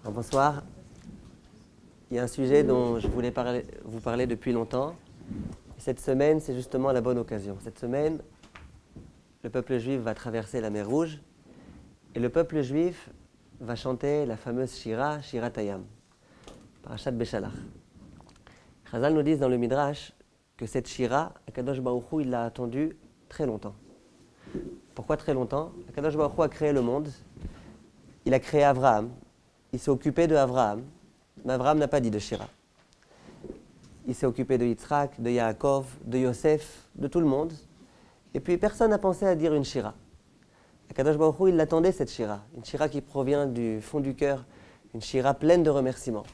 Alors, bonsoir. Il y a un sujet dont je voulais vous parler depuis longtemps. Et cette semaine, c'est justement la bonne occasion. Cette semaine, le peuple juif va traverser la mer Rouge et le peuple juif va chanter la fameuse Shira, Shirat Hayam, Parashat Beshalach. Chazal nous dit dans le Midrash que cette Shira, Akadosh Baruch Hu, il l'a attendue très longtemps. Pourquoi très longtemps? Akadosh Baruch Hu a créé le monde, il a créé Avraham, il s'est occupé de Avraham, mais Avraham n'a pas dit de Shira. Il s'est occupé de Yitzhak, de Yaakov, de Yosef, de tout le monde. Et puis personne n'a pensé à dire une Shira. Akadosh Baruch Hu, il l'attendait cette Shira, une Shira qui provient du fond du cœur, une Shira pleine de remerciements.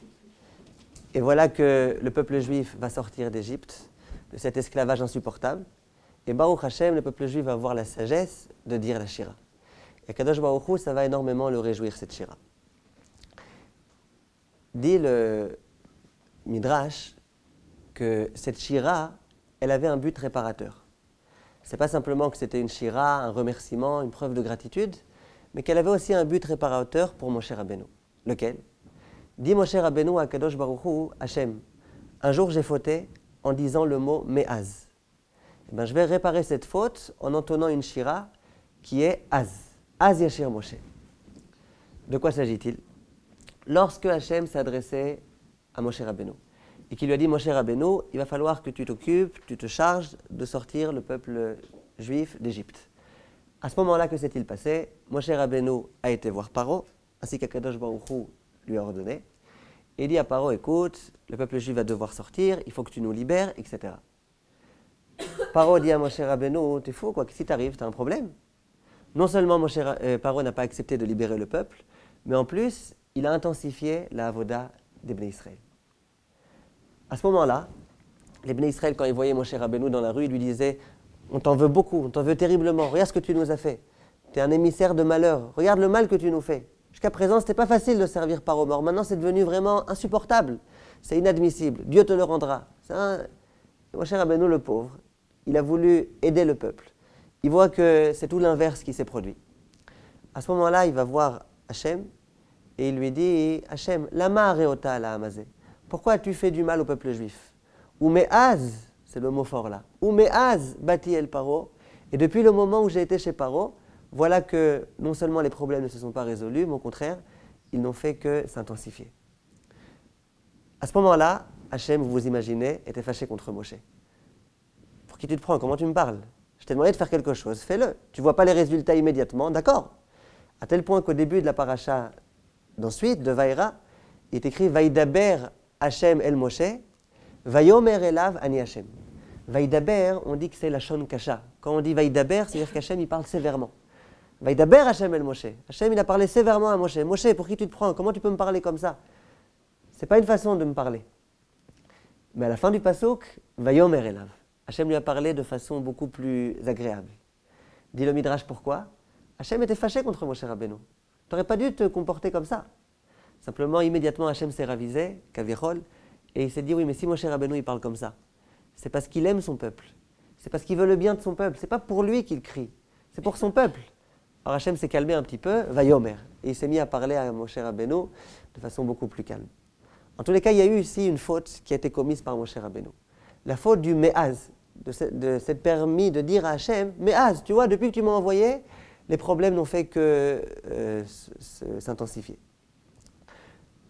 Et voilà que le peuple juif va sortir d'Égypte, de cet esclavage insupportable. Et Baruch Hashem, le peuple juif va avoir la sagesse de dire la Shira. Et Akadosh Baruch Hu, ça va énormément le réjouir, cette Shira. Dit le Midrash que cette Shira, elle avait un but réparateur. Ce n'est pas simplement que c'était une Shira, un remerciement, une preuve de gratitude, mais qu'elle avait aussi un but réparateur pour Moshe Rabbeinu. Lequel? Dit Moshe Rabbeinu à Kadosh Baruch Hu, Hachem, un jour j'ai fauté en disant le mot Me'az. Eh bien, je vais réparer cette faute en entonnant une Shira qui est Az. Az Yashir Moshe. De quoi s'agit-il? Lorsque Hachem s'est adressé à Moshe Rabbeinu et qu'il lui a dit Moshe Rabbeinu, il va falloir que tu t'occupes, tu te charges de sortir le peuple juif d'Égypte. À ce moment-là, que s'est-il passé? Moshe Rabbeinu a été voir Paro, ainsi qu'Akadosh Baruch Hu lui a ordonné. Et il dit à Paro, écoute, le peuple juif va devoir sortir, il faut que tu nous libères, etc. Paro dit à Moshe Rabbeinu, t'es fou quoi, si t'arrives, t'as un problème. Non seulement Paro n'a pas accepté de libérer le peuple, mais en plus, il a intensifié la avoda des Bnei Israël. À ce moment-là, les Bnei Israël, quand ils voyaient Moshe Rabbeinu dans la rue, ils lui disaient « On t'en veut beaucoup, on t'en veut terriblement, regarde ce que tu nous as fait. Tu es un émissaire de malheur, regarde le mal que tu nous fais. Jusqu'à présent, ce n'était pas facile de servir Paro mort, maintenant c'est devenu vraiment insupportable, c'est inadmissible, Dieu te le rendra. » Moshe Rabbeinu, le pauvre, il a voulu aider le peuple. Il voit que c'est tout l'inverse qui s'est produit. À ce moment-là, il va voir Hachem, et il lui dit, Hachem, lama areota la hamazé. Pourquoi as-tu fait du mal au peuple juif? Ou me'az, c'est le mot fort là. Ou me'az bati el Paro. Et depuis le moment où j'ai été chez Paro, voilà que non seulement les problèmes ne se sont pas résolus, mais au contraire, ils n'ont fait que s'intensifier. À ce moment-là, Hachem, vous vous imaginez, était fâché contre Moshe. Pour qui tu te prends? Comment tu me parles? Je t'ai demandé de faire quelque chose, fais-le. Tu ne vois pas les résultats immédiatement, d'accord. À tel point qu'au début de la paracha d'ensuite, de Vaïra, il est écrit « Vaïdaber Hachem el Moshe, Vayomer elav ani Hachem ». Vaïdaber, on dit que c'est la shon kasha. Quand on dit Vaïdaber, c'est-à-dire qu'Hachem, il parle sévèrement. Vaïdaber Hachem el Moshe. Hachem, il a parlé sévèrement à Moshe. Moshe, pour qui tu te prends? Comment tu peux me parler comme ça? Ce n'est pas une façon de me parler. Mais à la fin du pasuk, Vayomer elav. Hachem lui a parlé de façon beaucoup plus agréable. Dit le Midrash pourquoi? Hachem était fâché contre Moshe Rabbeinu. Tu n'aurais pas dû te comporter comme ça. Simplement, immédiatement, Hachem s'est ravisé, Kavirol, et il s'est dit, oui, mais si Moshe Rabbeinu il parle comme ça, c'est parce qu'il aime son peuple. C'est parce qu'il veut le bien de son peuple. C'est pas pour lui qu'il crie, c'est pour son peuple. Alors Hachem s'est calmé un petit peu, Vayomer, et il s'est mis à parler à Moshe Rabbeinu de façon beaucoup plus calme. En tous les cas, il y a eu ici une faute qui a été commise par Moshe Rabbeinu. La faute du Me'az, de cette permis de dire à Hachem, Me'az, tu vois, depuis que tu m'as envoyé, les problèmes n'ont fait que s'intensifier.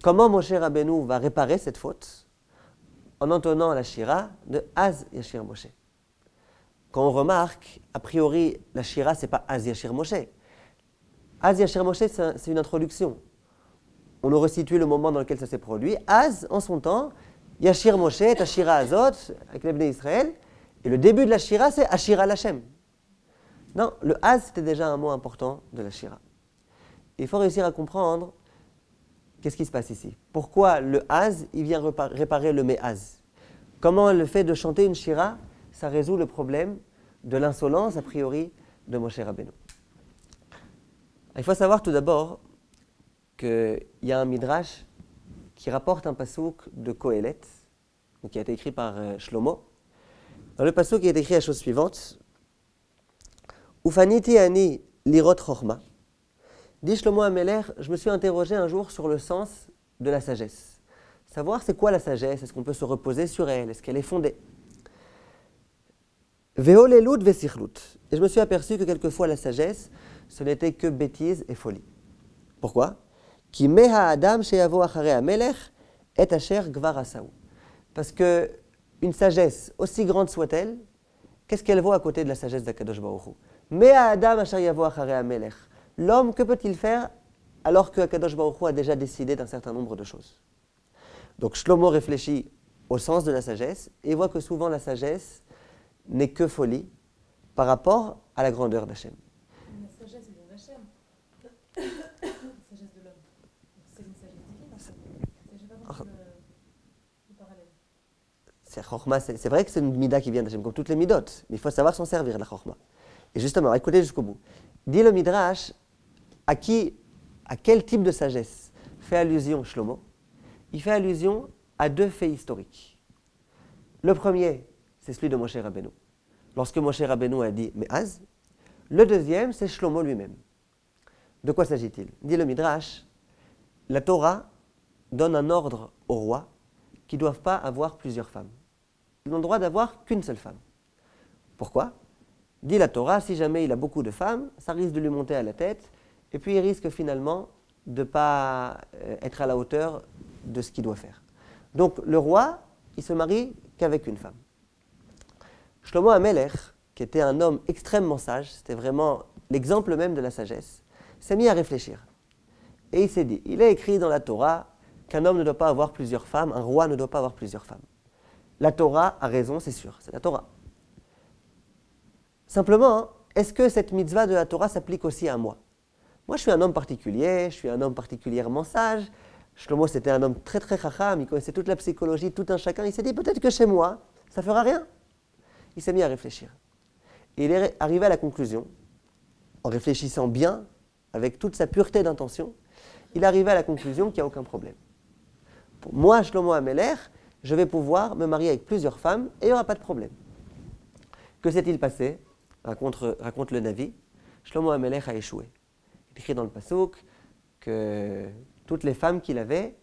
Comment Moshe Rabbeinu va réparer cette faute? En entonnant la Shira de Az Yashir Moshe. Quand on remarque, a priori, la Shira, ce n'est pas Az Yashir Moshe. Az Yashir Moshe, c'est une introduction. On nous resitue le moment dans lequel ça s'est produit. Az, en son temps, Yashir Moshe, Tashira Azot, avec les Bnei Israël. Et le début de la Shira, c'est Ashira Lachem. Non, le Az, c'était déjà un mot important de la Shira. Il faut réussir à comprendre qu'est-ce qui se passe ici. Pourquoi le Az, il vient réparer le Me'az? Comment le fait de chanter une Shira, ça résout le problème de l'insolence, a priori, de Moshe Rabbeinu. Il faut savoir tout d'abord qu'il y a un Midrash qui rapporte un pasuk de Kohelet, qui a été écrit par Shlomo. Dans le pasuk, il est écrit la chose suivante. Ufaniti ani lirot chorma, Dit Shlomo Ameler, je me suis interrogé un jour sur le sens de la sagesse. Savoir c'est quoi la sagesse, est-ce qu'on peut se reposer sur elle, est-ce qu'elle est fondée. Veolelut vesichlut. Et je me suis aperçu que quelquefois la sagesse, ce n'était que bêtise et folie. Pourquoi? Ki meha adam sheyavo acharei hamelech et asher gvar asahu. Parce que une sagesse, aussi grande soit-elle, qu'est-ce qu'elle vaut à côté de la sagesse d'Akadosh Baruch Hu? Meha adam asher yavo acharei hamelech. L'homme, que peut-il faire alors que Akadosh Baruch Hu a déjà décidé d'un certain nombre de choses? Donc Shlomo réfléchit au sens de la sagesse et voit que souvent la sagesse n'est que folie par rapport à la grandeur d'Hachem. La sagesse vient d'Hachem. La sagesse de l'homme. C'est une sagesse divine en fait. Je n'ai pas compris le parallèle. C'est vrai que c'est une mida qui vient d'Hachem, comme toutes les midot, mais il faut savoir s'en servir de la chorma. Et justement, écoutez jusqu'au bout. Dit le Midrash, à quel type de sagesse fait allusion Shlomo? Il fait allusion à deux faits historiques. Le premier, c'est celui de Moshe Rabbeinu. Lorsque Moshe Rabbeinu a dit « Me'az », le deuxième, c'est Shlomo lui-même. De quoi s'agit-il? Dit le Midrash, la Torah donne un ordre aux rois qui ne doivent pas avoir plusieurs femmes. Ils n'ont le droit d'avoir qu'une seule femme. Pourquoi? Dit la Torah, si jamais il a beaucoup de femmes, ça risque de lui monter à la tête, et puis il risque finalement de ne pas être à la hauteur de ce qu'il doit faire. Donc le roi, il se marie qu'avec une femme. Shlomo Amelech, qui était un homme extrêmement sage, c'était vraiment l'exemple même de la sagesse, s'est mis à réfléchir. Et il s'est dit, il est écrit dans la Torah qu'un homme ne doit pas avoir plusieurs femmes, un roi ne doit pas avoir plusieurs femmes. La Torah a raison, c'est sûr, c'est la Torah. Simplement, hein, est-ce que cette mitzvah de la Torah s'applique aussi à moi? Moi, je suis un homme particulier, je suis un homme particulièrement sage. Shlomo, c'était un homme très très chacham, il connaissait toute la psychologie, tout un chacun. Il s'est dit, peut-être que chez moi, ça ne fera rien. Il s'est mis à réfléchir. Et il est arrivé à la conclusion, en réfléchissant bien, avec toute sa pureté d'intention, il est arrivé à la conclusion qu'il n'y a aucun problème. Pour moi, Shlomo Amelech, je vais pouvoir me marier avec plusieurs femmes et il n'y aura pas de problème. Que s'est-il passé? Raconte le Navi. Shlomo Amelech a échoué. Il écrit dans le Passouk que toutes les femmes qu'il avait,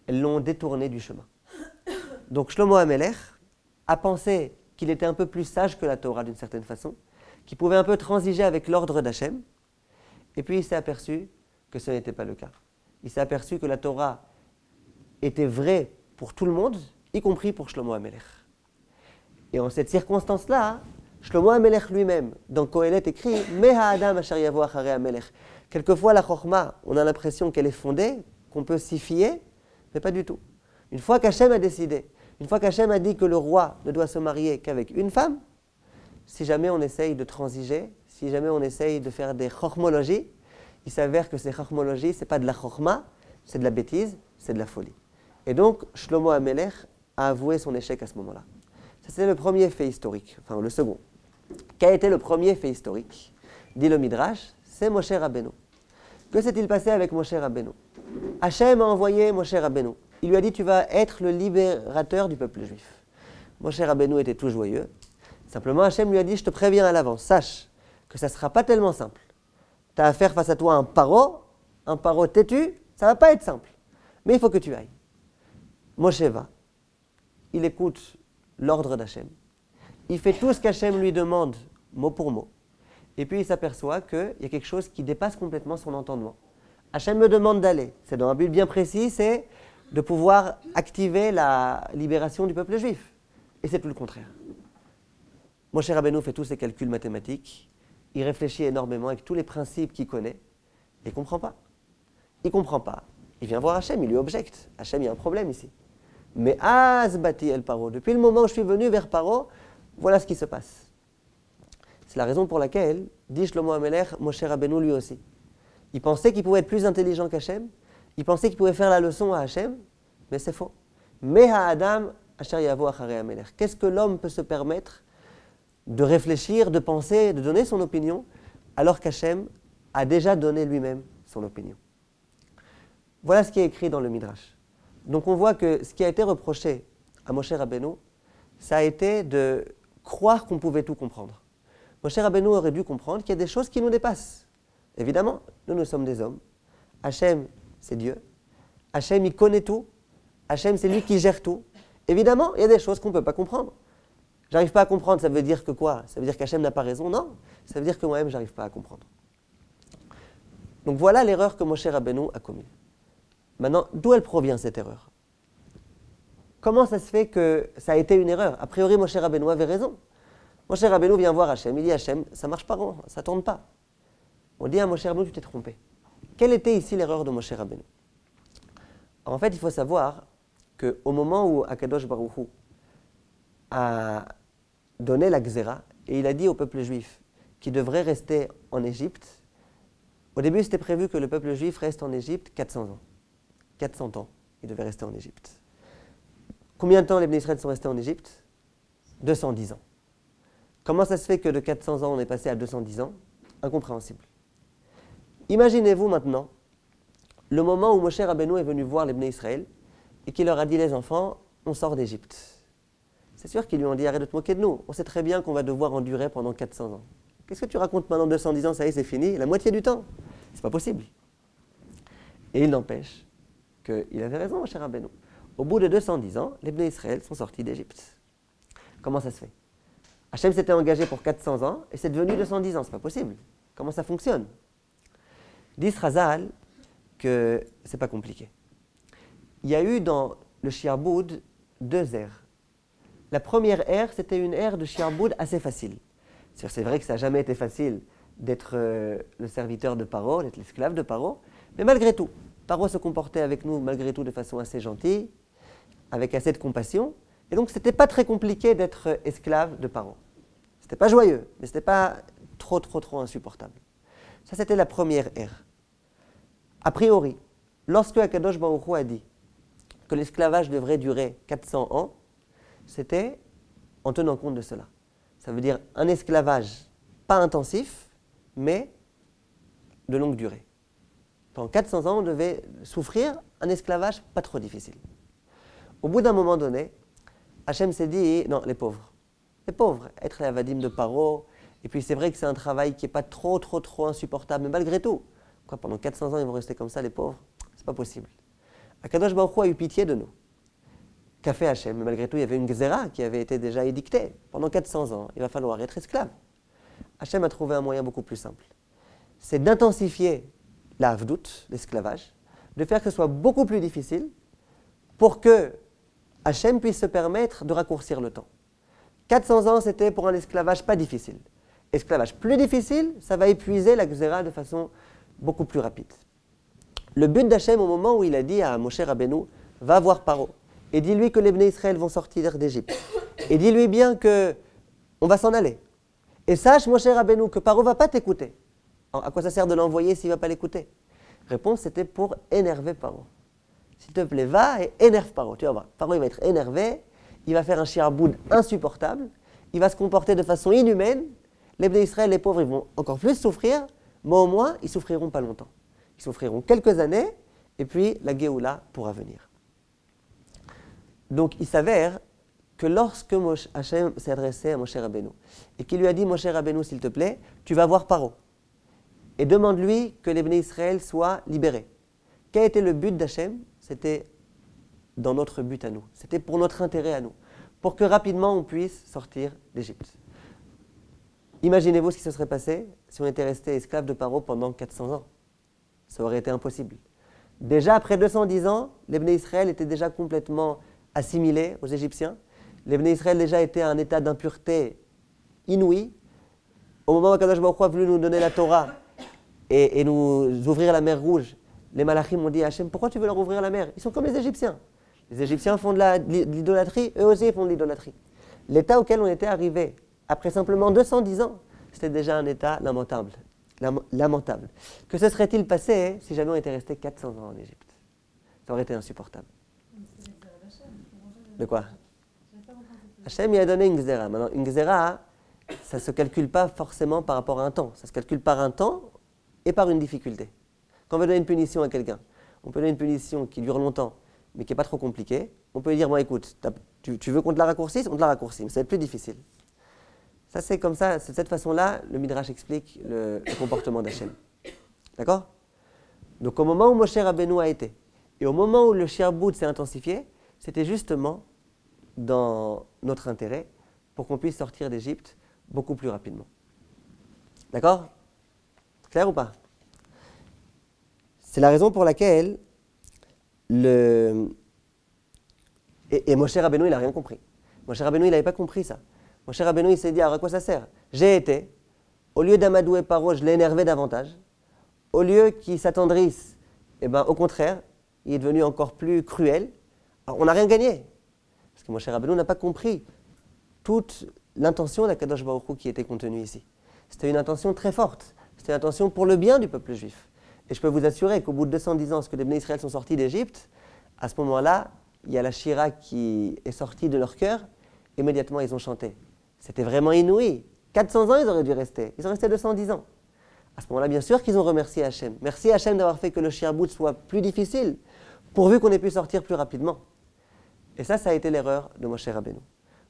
elles l'ont détourné du chemin. Donc Shlomo Amelech a pensé qu'il était un peu plus sage que la Torah d'une certaine façon, qu'il pouvait un peu transiger avec l'ordre d'Hachem, et puis il s'est aperçu que ce n'était pas le cas. Il s'est aperçu que la Torah était vraie pour tout le monde, y compris pour Shlomo Amelech. Et en cette circonstance-là, Shlomo Amelech lui-même, dans Kohelet écrit « Meha Adam asher yavo acharei Amelech ». Quelquefois, la chorma, on a l'impression qu'elle est fondée, qu'on peut s'y fier, mais pas du tout. Une fois qu'Hachem a décidé, une fois qu'Hachem a dit que le roi ne doit se marier qu'avec une femme, si jamais on essaye de transiger, si jamais on essaye de faire des chormologies, il s'avère que ces chormologies, ce n'est pas de la chorma, c'est de la bêtise, c'est de la folie. Et donc, Shlomo Amelech a avoué son échec à ce moment-là. Ça, c'est le premier fait historique, enfin le second. Quel a été le premier fait historique? Dit le Midrash, c'est Moshe Rabbeinu. Que s'est-il passé avec Moshe Rabbeinu? Hachem a envoyé Moshe Rabbeinu. Il lui a dit, tu vas être le libérateur du peuple juif. Moshe Rabbeinu était tout joyeux. Simplement, Hachem lui a dit, je te préviens à l'avance, sache que ça ne sera pas tellement simple. Tu as affaire face à toi un paro têtu, ça ne va pas être simple. Mais il faut que tu ailles. Moshe va. Il écoute l'ordre d'Hachem. Il fait tout ce qu'Hachem lui demande, mot pour mot. Et puis il s'aperçoit qu'il y a quelque chose qui dépasse complètement son entendement. Hachem me demande d'aller. C'est dans un but bien précis, c'est de pouvoir activer la libération du peuple juif. Et c'est tout le contraire. Moshe Rabbeinu fait tous ses calculs mathématiques. Il réfléchit énormément avec tous les principes qu'il connaît. Et il ne comprend pas. Il ne comprend pas. Il vient voir Hachem, il lui objecte. Hachem, il y a un problème ici. Mais Azbati el Paro, depuis le moment où je suis venu vers Paro, voilà ce qui se passe. C'est la raison pour laquelle, dit Shlomo Amelech, Moshe Rabbeinu lui aussi. Il pensait qu'il pouvait être plus intelligent qu'Hachem, il pensait qu'il pouvait faire la leçon à Hachem, mais c'est faux. Meha Adam asher yavo acharei Amelech. Qu'est-ce que l'homme peut se permettre de réfléchir, de penser, de donner son opinion, alors qu'Hachem a déjà donné lui-même son opinion? Voilà ce qui est écrit dans le Midrash. Donc on voit que ce qui a été reproché à Moshe Rabbeinu, ça a été de croire qu'on pouvait tout comprendre. Moshe Rabbeinu aurait dû comprendre qu'il y a des choses qui nous dépassent. Évidemment, nous sommes des hommes, Hachem, c'est Dieu. Hachem, il connaît tout. Hachem, c'est lui qui gère tout. Évidemment, il y a des choses qu'on ne peut pas comprendre. J'arrive pas à comprendre, ça veut dire que quoi? Ça veut dire qu'Hachem n'a pas raison? Non, ça veut dire que moi-même, j'arrive pas à comprendre. Donc voilà l'erreur que Moshe Rabbeinu a commise. Maintenant, d'où elle provient cette erreur? Comment ça se fait que ça a été une erreur? A priori, Moshe Rabbeinu avait raison. Moshe Rabbeinu vient voir Hachem, il dit Hachem, ça marche pas, ça tourne pas. On dit à Moshe Rabbeinu, tu t'es trompé. Quelle était ici l'erreur de Moshe Rabbeinu? En fait, il faut savoir qu'au moment où Akadosh Baruch Hu a donné la Gzera, et il a dit au peuple juif qu'il devrait rester en Égypte, au début c'était prévu que le peuple juif reste en Égypte 400 ans. 400 ans, il devait rester en Égypte. Combien de temps les Bnei Israël sont restés en Égypte? 210 ans. Comment ça se fait que de 400 ans on est passé à 210 ans? Incompréhensible. Imaginez-vous maintenant le moment où Moshe Rabbeinu est venu voir les Bnei Israël et qu'il leur a dit les enfants, on sort d'Égypte. C'est sûr qu'ils lui ont dit arrête de te moquer de nous, on sait très bien qu'on va devoir endurer pendant 400 ans. Qu'est-ce que tu racontes maintenant 210 ans, ça y est, c'est fini, la moitié du temps? C'est pas possible. Et il n'empêche qu'il avait raison, Moshe Rabbeinu. Au bout de 210 ans, les Bnei Israël sont sortis d'Égypte. Comment ça se fait? Hachem s'était engagé pour 400 ans et c'est devenu 210 ans, c'est pas possible. Comment ça fonctionne? Dit Chazal que c'est pas compliqué. Il y a eu dans le Shiarboud 2 ères. La première ère, c'était une ère de Shiarboud assez facile. C'est vrai que ça n'a jamais été facile d'être le serviteur de Paro, d'être l'esclave de Paro, mais malgré tout, Paro se comportait avec nous malgré tout de façon assez gentille, avec assez de compassion, et donc c'était pas très compliqué d'être esclave de Paro. C'était pas joyeux, mais c'était pas trop insupportable. Ça, c'était la première ère. A priori, lorsque Akadosh Baruch Hu a dit que l'esclavage devrait durer 400 ans, c'était en tenant compte de cela. Ça veut dire un esclavage pas intensif, mais de longue durée. Pendant 400 ans, on devait souffrir un esclavage pas trop difficile. Au bout d'un moment donné, Hachem s'est dit, non, les pauvres, être les avadim de Paro, et puis c'est vrai que c'est un travail qui n'est pas trop insupportable, mais malgré tout, quoi, pendant 400 ans, ils vont rester comme ça, les pauvres, c'est pas possible. Akadosh Baruch Hu a eu pitié de nous. Qu'a fait Hachem? Mais malgré tout, il y avait une Gzera qui avait été déjà édictée. Pendant 400 ans, il va falloir être esclave. Hachem a trouvé un moyen beaucoup plus simple. C'est d'intensifier la Havdout, l'esclavage, de faire que ce soit beaucoup plus difficile pour que Hachem puisse se permettre de raccourcir le temps. 400 ans, c'était pour un esclavage pas difficile. Esclavage plus difficile, ça va épuiser la Gzera de façon beaucoup plus rapide. Le but d'Hachem, au moment où il a dit à Moshe Rabbeinu, va voir Paro, et dis-lui que les Bnei Israël vont sortir d'Égypte, et dis-lui bien qu'on va s'en aller. Et sache, Moshe Rabbeinu, que Paro ne va pas t'écouter. À quoi ça sert de l'envoyer s'il ne va pas l'écouter? Réponse, c'était pour énerver Paro. S'il te plaît, va et énerve Paro. Tu vas voir, Paro il va être énervé, il va faire un shiarboud insupportable, il va se comporter de façon inhumaine, les Bnei Israël, les pauvres, ils vont encore plus souffrir, mais au moins, ils ne souffriront pas longtemps. Ils souffriront quelques années, et puis la Géoula pourra venir. Donc il s'avère que lorsque Hachem s'est adressé à Moshe Rabbeinu, et qu'il lui a dit, Moshe Rabbeinu, s'il te plaît, tu vas voir Paro, et demande-lui que les Bnei Israël soient libérés. Quel était le but d'Hachem? C'était dans notre but à nous, c'était pour notre intérêt à nous, pour que rapidement on puisse sortir d'Égypte. Imaginez-vous ce qui se serait passé si on était resté esclave de Paro pendant 400 ans. Ça aurait été impossible. Déjà, après 210 ans, les Bnei Israël étaient déjà complètement assimilés aux Égyptiens. Les Bnei Israël déjà étaient à un état d'impureté inouï. Au moment où Akadosh Baruch Hu a voulu nous donner la Torah et nous ouvrir la mer Rouge, les Malachim ont dit à Hachem, pourquoi tu veux leur ouvrir la mer? Ils sont comme les Égyptiens. Les Égyptiens font de l'idolâtrie, eux aussi font de l'idolâtrie. L'état auquel on était arrivé, après simplement 210 ans, c'était déjà un état lamentable. Lamentable. Que se serait-il passé si jamais on était resté 400 ans en Égypte? Ça aurait été insupportable. De quoi? Hachem il a donné une Gzera. Maintenant, une Gzera, ça ne se calcule pas forcément par rapport à un temps. Ça se calcule par un temps et par une difficulté. Quand on veut donner une punition à quelqu'un, on peut donner une punition qui dure longtemps, mais qui n'est pas trop compliquée. On peut lui dire, bon écoute, tu veux qu'on te la raccourcisse? On te la raccourcit, mais ça va être plus difficile. Ça, c'est comme ça, c'est de cette façon-là, le Midrash explique le comportement d'Hachem. D'accord? Donc au moment où Moshe Rabbeinu a été, et au moment où le shi'arbout s'est intensifié, c'était justement dans notre intérêt pour qu'on puisse sortir d'Égypte beaucoup plus rapidement. D'accord? Clair ou pas? C'est la raison pour laquelle et Moshe Rabbeinu, il n'a rien compris. Moshe Rabbeinu, il n'avait pas compris ça. Moshe Rabbeinu, il s'est dit, alors à quoi ça sert? J'ai été, au lieu d'amadouer Paro, je l'ai énervé davantage. Au lieu qu'il s'attendrisse, eh ben, au contraire, il est devenu encore plus cruel. Alors, on n'a rien gagné. Parce que Moshe Rabbeinu n'a pas compris toute l'intention d'Akadosh Baruch Hu qui était contenue ici. C'était une intention très forte. C'était une intention pour le bien du peuple juif. Et je peux vous assurer qu'au bout de 210 ans, lorsque les Bnei Israël sont sortis d'Égypte, à ce moment-là, il y a la Shira qui est sortie de leur cœur. Immédiatement, ils ont chanté. C'était vraiment inouï. 400 ans, ils auraient dû rester. Ils sont restés 210 ans. À ce moment-là, bien sûr qu'ils ont remercié Hachem. Merci Hachem d'avoir fait que le shi'arbout soit plus difficile, pourvu qu'on ait pu sortir plus rapidement. Et ça a été l'erreur de Moshe Rabbeinu.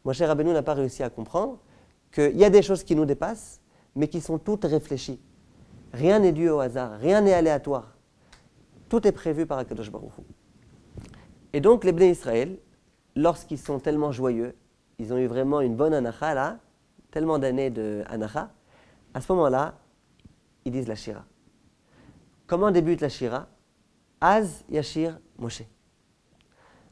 Moshe Rabbeinu n'a pas réussi à comprendre qu'il y a des choses qui nous dépassent, mais qui sont toutes réfléchies. Rien n'est dû au hasard, rien n'est aléatoire. Tout est prévu par Akadosh Baruch Hu. Et donc, les Bnei Israël, lorsqu'ils sont tellement joyeux, ils ont eu vraiment une bonne anacha là, tellement d'années de anacha, à ce moment-là, ils disent la Shira. Comment débute la Shira? Az Yashir Moshe.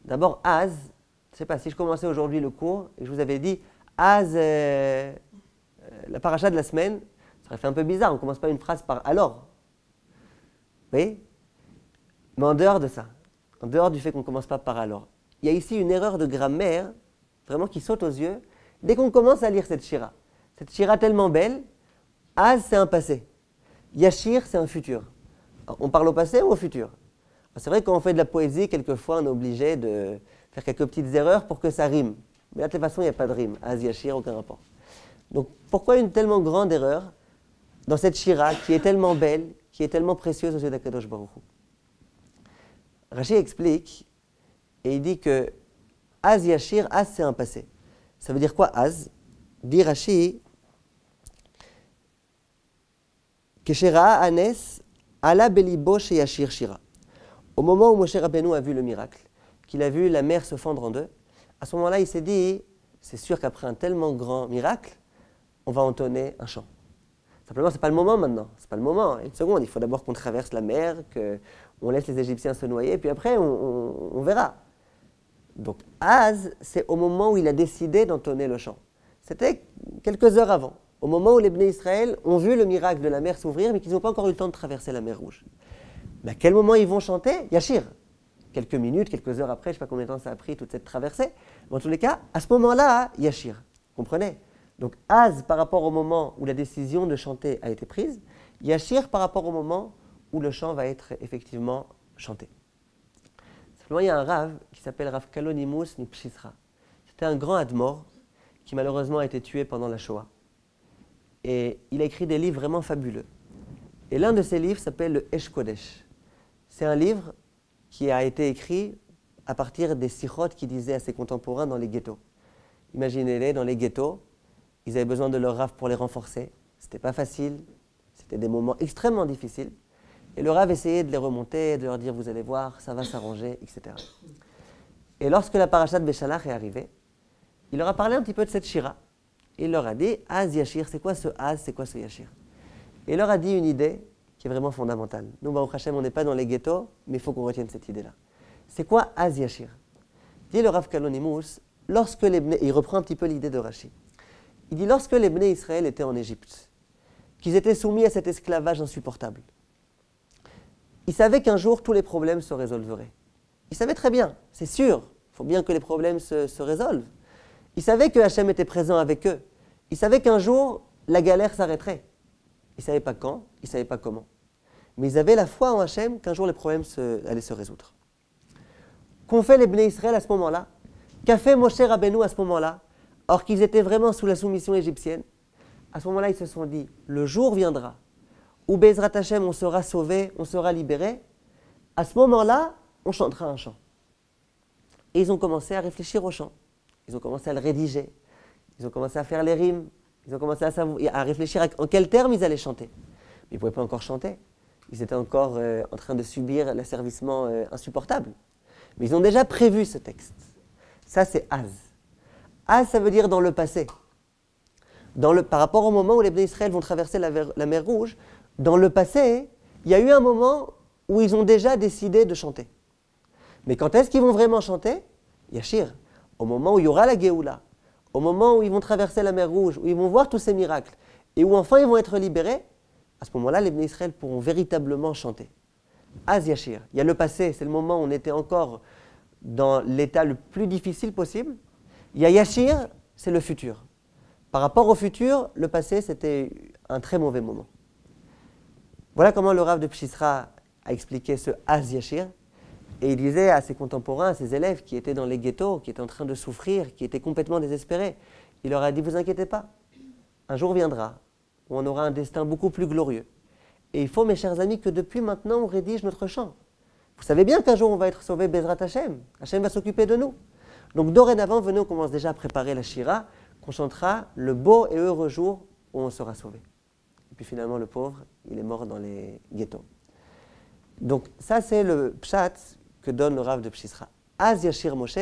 D'abord, Az, je ne sais pas, si je commençais aujourd'hui le cours et je vous avais dit Az, la paracha de la semaine, ça aurait fait un peu bizarre, on ne commence pas une phrase par alors. Vous voyez? Mais en dehors de ça, en dehors du fait qu'on ne commence pas par alors, il y a ici une erreur de grammaire, vraiment qui saute aux yeux, dès qu'on commence à lire cette Shira. Cette Shira tellement belle, Az c'est un passé, Yashir c'est un futur. Alors, on parle au passé ou au futur? C'est vrai que quand on fait de la poésie, quelquefois on est obligé de faire quelques petites erreurs pour que ça rime. Mais là, de toute façon, il n'y a pas de rime. Az Yashir, aucun rapport. Donc pourquoi une tellement grande erreur dans cette Shira qui est tellement belle, qui est tellement précieuse aux yeux d'Akadosh Baruch Hu? Rashi explique, et il dit que Az Yashir, Az c'est un passé. Ça veut dire quoi Az? Dit Rashi, Keshera Anes Ala Belibo Sheyashir Shira. Au moment où Moshe Rabbeinu a vu le miracle, qu'il a vu la mer se fendre en deux, à ce moment-là, il s'est dit, c'est sûr qu'après un tellement grand miracle, on va entonner un chant. Simplement, ce n'est pas le moment maintenant. Ce n'est pas le moment. Une seconde, il faut d'abord qu'on traverse la mer, qu'on laisse les Égyptiens se noyer, puis après, on verra. Donc, Az, c'est au moment où il a décidé d'entonner le chant. C'était quelques heures avant, au moment où les Bnei Israël ont vu le miracle de la mer s'ouvrir, mais qu'ils n'ont pas encore eu le temps de traverser la mer Rouge. Mais à quel moment ils vont chanter? Yashir. Quelques minutes, quelques heures après, je ne sais pas combien de temps ça a pris, toute cette traversée. Mais en tous les cas, à ce moment-là, Yashir. Comprenez? Donc, Az par rapport au moment où la décision de chanter a été prise, Yashir par rapport au moment où le chant va être effectivement chanté. Simplement, il y a un Rav qui s'appelle Rav Kalonimus Nipshisra. C'était un grand admor qui malheureusement a été tué pendant la Shoah. Et il a écrit des livres vraiment fabuleux. Et l'un de ces livres s'appelle le Esh Kodesh. C'est un livre qui a été écrit à partir des sichot qu'il disait à ses contemporains dans les ghettos. Imaginez-les, dans les ghettos, ils avaient besoin de leur Rav pour les renforcer. C'était pas facile, c'était des moments extrêmement difficiles. Et le Rav essayait de les remonter, de leur dire, vous allez voir, ça va s'arranger, etc. Et lorsque la paracha de Béchalach est arrivée, il leur a parlé un petit peu de cette Shira. Il leur a dit, Az Yashir, c'est quoi ce Az, c'est quoi ce Yashir? Et il leur a dit une idée qui est vraiment fondamentale. Nous, Baruch Hashem, on n'est pas dans les ghettos, mais il faut qu'on retienne cette idée-là. C'est quoi Az Yashir? Dit le Rav Kalonimus, lorsque les Bnei, il reprend un petit peu l'idée de Rashi. Il dit, lorsque les Bnei Israël étaient en Égypte, qu'ils étaient soumis à cet esclavage insupportable, ils savaient qu'un jour, tous les problèmes se résolveraient. Ils savaient très bien, c'est sûr, il faut bien que les problèmes se résolvent. Ils savaient que Hachem était présent avec eux. Ils savaient qu'un jour, la galère s'arrêterait. Ils ne savaient pas quand, ils ne savaient pas comment. Mais ils avaient la foi en Hachem qu'un jour les problèmes allaient se résoudre. Qu'ont fait les Bnei Israël à ce moment-là? Qu'a fait Moshe Rabbeinu à ce moment-là? Or qu'ils étaient vraiment sous la soumission égyptienne. À ce moment-là, ils se sont dit, le jour viendra où Bezrat Hachem, on sera sauvé, on sera libéré. À ce moment-là, on chantera un chant. Et ils ont commencé à réfléchir au chant. Ils ont commencé à le rédiger. Ils ont commencé à faire les rimes. Ils ont commencé à réfléchir en quels termes ils allaient chanter. Mais ils ne pouvaient pas encore chanter. Ils étaient encore en train de subir l'asservissement insupportable. Mais ils ont déjà prévu ce texte. Ça, c'est Az. Az, ça veut dire dans le passé. Par rapport au moment où les Bnei Israël vont traverser la mer Rouge, dans le passé, il y a eu un moment où ils ont déjà décidé de chanter. Mais quand est-ce qu'ils vont vraiment chanter? Yashir, au moment où il y aura la Géoula, au moment où ils vont traverser la mer Rouge, où ils vont voir tous ces miracles, et où enfin ils vont être libérés, à ce moment-là, les Bnei Israël pourront véritablement chanter. Az Yashir, il y a le passé, c'est le moment où on était encore dans l'état le plus difficile possible. Il y a Yashir, c'est le futur. Par rapport au futur, le passé, c'était un très mauvais moment. Voilà comment le Rav de Pshisra a expliqué ce Az Yashir. Et il disait à ses contemporains, à ses élèves qui étaient dans les ghettos, qui étaient en train de souffrir, qui étaient complètement désespérés, il leur a dit, vous inquiétez pas, un jour viendra où on aura un destin beaucoup plus glorieux. Et il faut, mes chers amis, que depuis maintenant, on rédige notre chant. Vous savez bien qu'un jour, on va être sauvé Bezrat Hashem. Hashem va s'occuper de nous. Donc, dorénavant, venez, on commence déjà à préparer la Shira, qu'on chantera le beau et heureux jour où on sera sauvé. Et puis finalement, le pauvre, il est mort dans les ghettos. Donc, ça, c'est le pshat que donne le Rav de Pshisra. Az Yashir Moshe,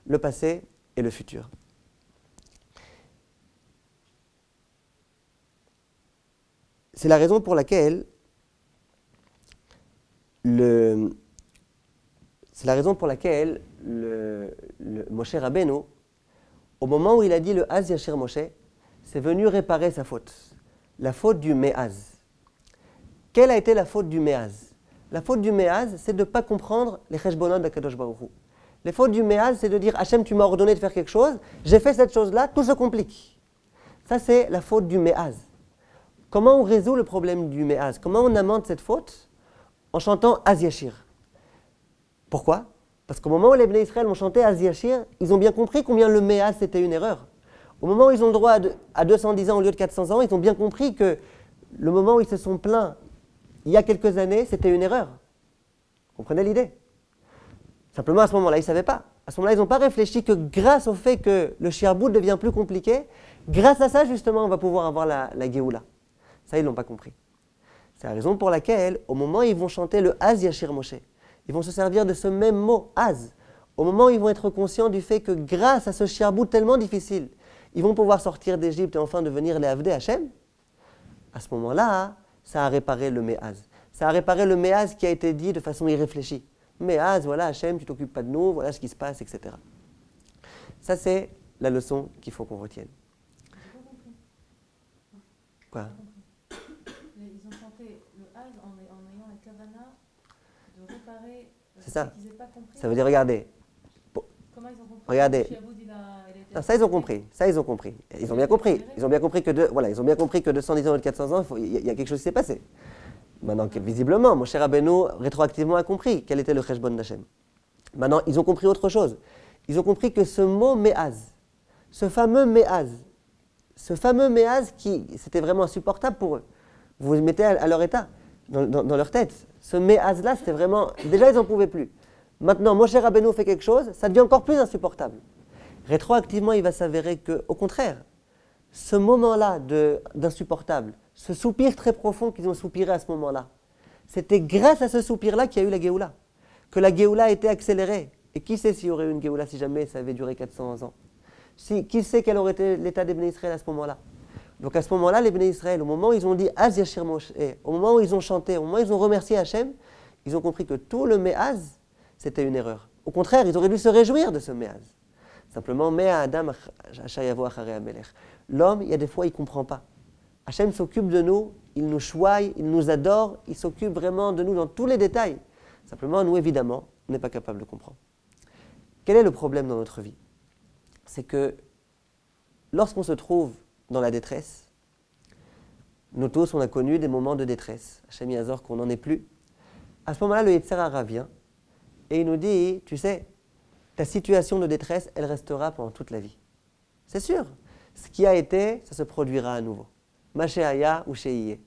le passé et le futur. C'est la raison pour laquelle le Moshe Rabbeinu, au moment où il a dit le Az Yashir Moshe, c'est venu réparer sa faute, la faute du Me'az. Quelle a été la faute du Me'az? La faute du Me'az, c'est de ne pas comprendre les cheshbonot d'Akadosh Baruch Hu. Les fautes du Me'az, c'est de dire Hachem, tu m'as ordonné de faire quelque chose, j'ai fait cette chose-là, tout se complique. Ça, c'est la faute du Me'az. Comment on résout le problème du Me'az? Comment on amende cette faute? En chantant Az Yashir. Pourquoi? Parce qu'au moment où les Bnei Israël ont chanté Az Yashir, ils ont bien compris combien le Me'az c'était une erreur. Au moment où ils ont le droit à 210 ans au lieu de 400 ans, ils ont bien compris que le moment où ils se sont plaints il y a quelques années, c'était une erreur. Vous comprenez l'idée? Simplement, à ce moment-là, ils ne savaient pas. À ce moment-là, ils n'ont pas réfléchi que grâce au fait que le shiarbout devient plus compliqué, grâce à ça, justement, on va pouvoir avoir la Géoula. Ça, ils ne l'ont pas compris. C'est la raison pour laquelle, au moment où ils vont chanter le Az Yashir Moshe, ils vont se servir de ce même mot, Az. Au moment où ils vont être conscients du fait que grâce à ce shiarbout tellement difficile, ils vont pouvoir sortir d'Égypte et enfin devenir les Avdei Hachem, à ce moment-là, ça a réparé le Me'az. Ça a réparé le Me'az qui a été dit de façon irréfléchie. Me'az, voilà, Hachem, tu t'occupes pas de nous, voilà ce qui se passe, etc. Ça, c'est la leçon qu'il faut qu'on retienne. Quoi? Ils ont chanté le Az en ayant la kavana de réparer c'est ça. qu'ils n'aient pas compris. Ça veut dire, regardez. Comment ils ont compris? Regardez. Non, ça, ils ont compris. Ça, ils ont compris. Ils ont bien compris. Ils ont bien compris que ils ont bien compris que 210 ans et 400 ans, il y a quelque chose qui s'est passé. Maintenant, visiblement, Moshe Rabbeinu, rétroactivement, a compris quel était le cheshbon d'Hachem. Maintenant, ils ont compris autre chose. Ils ont compris que ce mot Me'az, ce fameux Me'az, c'était vraiment insupportable pour eux. Vous vous mettez à leur état, dans leur tête. Ce Me'az-là, c'était vraiment... Déjà, ils n'en pouvaient plus. Maintenant, Moshe Rabbeinu fait quelque chose, ça devient encore plus insupportable. Rétroactivement, il va s'avérer qu'au contraire, ce moment-là d'insupportable, ce soupir très profond qu'ils ont soupiré à ce moment-là, c'était grâce à ce soupir-là qu'il y a eu la Géoula, que la Géoula a été accélérée. Et qui sait s'il y aurait eu une Géoula si jamais ça avait duré 400 ans? Qui sait quel aurait été l'état des Bnei Israël à ce moment-là? Donc à ce moment-là, les Bnei Israël, au moment où ils ont dit Az Yashir Moshe, au moment où ils ont chanté, au moment où ils ont remercié Hachem, ils ont compris que tout le Me'az, c'était une erreur. Au contraire, ils auraient dû se réjouir de ce Me'az. Simplement, l'homme, il y a des fois, il ne comprend pas. Hachem s'occupe de nous, il nous choisit, il nous adore, il s'occupe vraiment de nous dans tous les détails. Simplement, nous, évidemment, on n'est pas capable de comprendre. Quel est le problème dans notre vie? C'est que lorsqu'on se trouve dans la détresse, nous tous, on a connu des moments de détresse. Hachem Yazor, qu'on n'en est plus. À ce moment-là, le Yetzer Hara vient et il nous dit, tu sais, ta situation de détresse, elle restera pendant toute la vie. C'est sûr. Ce qui a été, ça se produira à nouveau. Mashéaya ou Sheiye.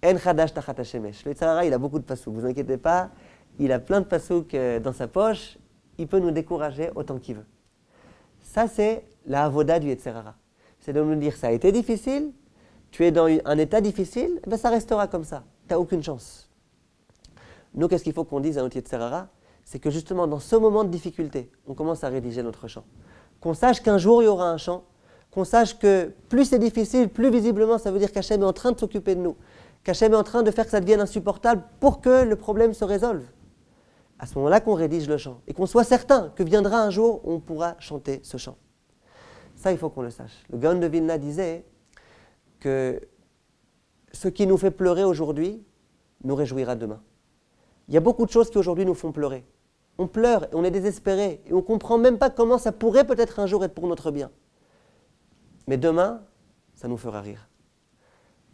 En Chadash Tachat Hashemesh. Le Yetzer Hara, il a beaucoup de passouk. Vous inquiétez pas, il a plein de passouk dans sa poche. Il peut nous décourager autant qu'il veut. Ça, c'est la avoda du Yetzer Hara. C'est de nous dire, ça a été difficile, tu es dans un état difficile, ben ça restera comme ça. Tu n'as aucune chance. Nous, qu'est-ce qu'il faut qu'on dise à notre Yetzer Hara? C'est que justement, dans ce moment de difficulté, on commence à rédiger notre chant. Qu'on sache qu'un jour, il y aura un chant. Qu'on sache que plus c'est difficile, plus visiblement, ça veut dire qu'Hachem est en train de s'occuper de nous. Qu'Hachem est en train de faire que ça devienne insupportable pour que le problème se résolve. À ce moment-là qu'on rédige le chant. Et qu'on soit certain que viendra un jour où on pourra chanter ce chant. Ça, il faut qu'on le sache. Le Gaon de Vilna disait que ce qui nous fait pleurer aujourd'hui nous réjouira demain. Il y a beaucoup de choses qui aujourd'hui nous font pleurer. On pleure et on est désespéré et on ne comprend même pas comment ça pourrait peut-être un jour être pour notre bien. Mais demain, ça nous fera rire.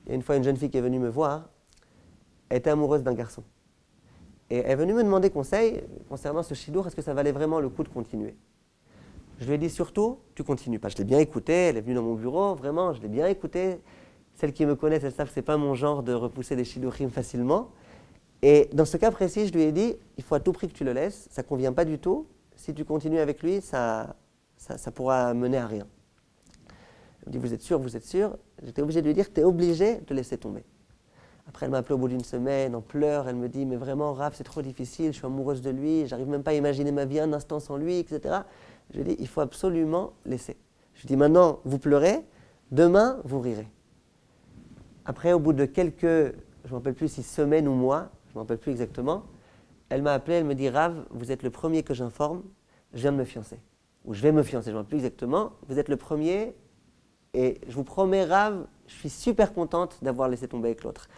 Il y a une fois une jeune fille qui est venue me voir, elle était amoureuse d'un garçon. Et elle est venue me demander conseil concernant ce shidour, est-ce que ça valait vraiment le coup de continuer? Je lui ai dit surtout, tu continues pas. Je l'ai bien écouté, elle est venue dans mon bureau, vraiment, je l'ai bien écouté. Celles qui me connaissent, elles savent que ce n'est pas mon genre de repousser des shidourim facilement. Et dans ce cas précis, je lui ai dit, il faut à tout prix que tu le laisses, ça ne convient pas du tout. Si tu continues avec lui, ça pourra mener à rien. Elle me dit, vous êtes sûr, vous êtes sûr? J'étais obligé de lui dire, tu es obligé de laisser tomber. Après, elle m'a appelé au bout d'une semaine, en pleurs, elle me dit, mais vraiment, Rav, c'est trop difficile, je suis amoureuse de lui, j'arrive même pas à imaginer ma vie un instant sans lui, etc. Je lui ai dit, il faut absolument laisser. Je lui ai dit, maintenant, vous pleurez, demain, vous rirez. Après, au bout de quelques, je ne me rappelle plus si semaines ou mois, je ne me rappelle plus exactement, elle m'a appelé, elle me dit, Rav, vous êtes le premier que j'informe, je viens de me fiancer. Ou je vais me fiancer, je ne me rappelle plus exactement, vous êtes le premier, et je vous promets, Rav, je suis super contente d'avoir laissé tomber avec l'autre.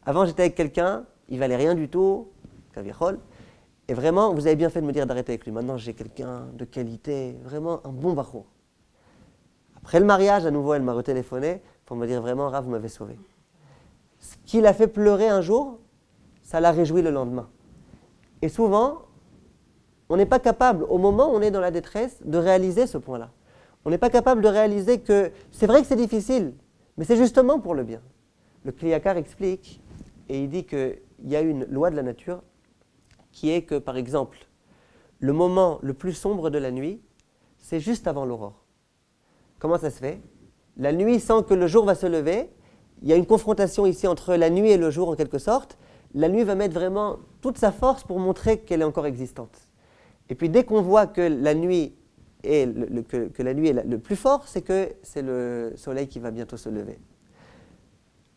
Avant, j'étais avec quelqu'un, il valait rien du tout, Kavichol, et vraiment, vous avez bien fait de me dire d'arrêter avec lui. Maintenant, j'ai quelqu'un de qualité, vraiment un bon bachour. Après le mariage, à nouveau, elle m'a retéléphoné pour me dire vraiment, Rav, vous m'avez sauvé. Ce qui l'a fait pleurer un jour, ça l'a réjoui le lendemain. Et souvent, on n'est pas capable, au moment où on est dans la détresse, de réaliser ce point-là. On n'est pas capable de réaliser que c'est vrai que c'est difficile, mais c'est justement pour le bien. Le Kli Yakar explique, et il dit qu'il y a une loi de la nature qui est que, par exemple, le moment le plus sombre de la nuit, c'est juste avant l'aurore. Comment ça se fait? La nuit sent que le jour va se lever, il y a une confrontation ici entre la nuit et le jour en quelque sorte. La nuit va mettre vraiment toute sa force pour montrer qu'elle est encore existante. Et puis dès qu'on voit que la nuit est le plus fort, c'est que c'est le soleil qui va bientôt se lever.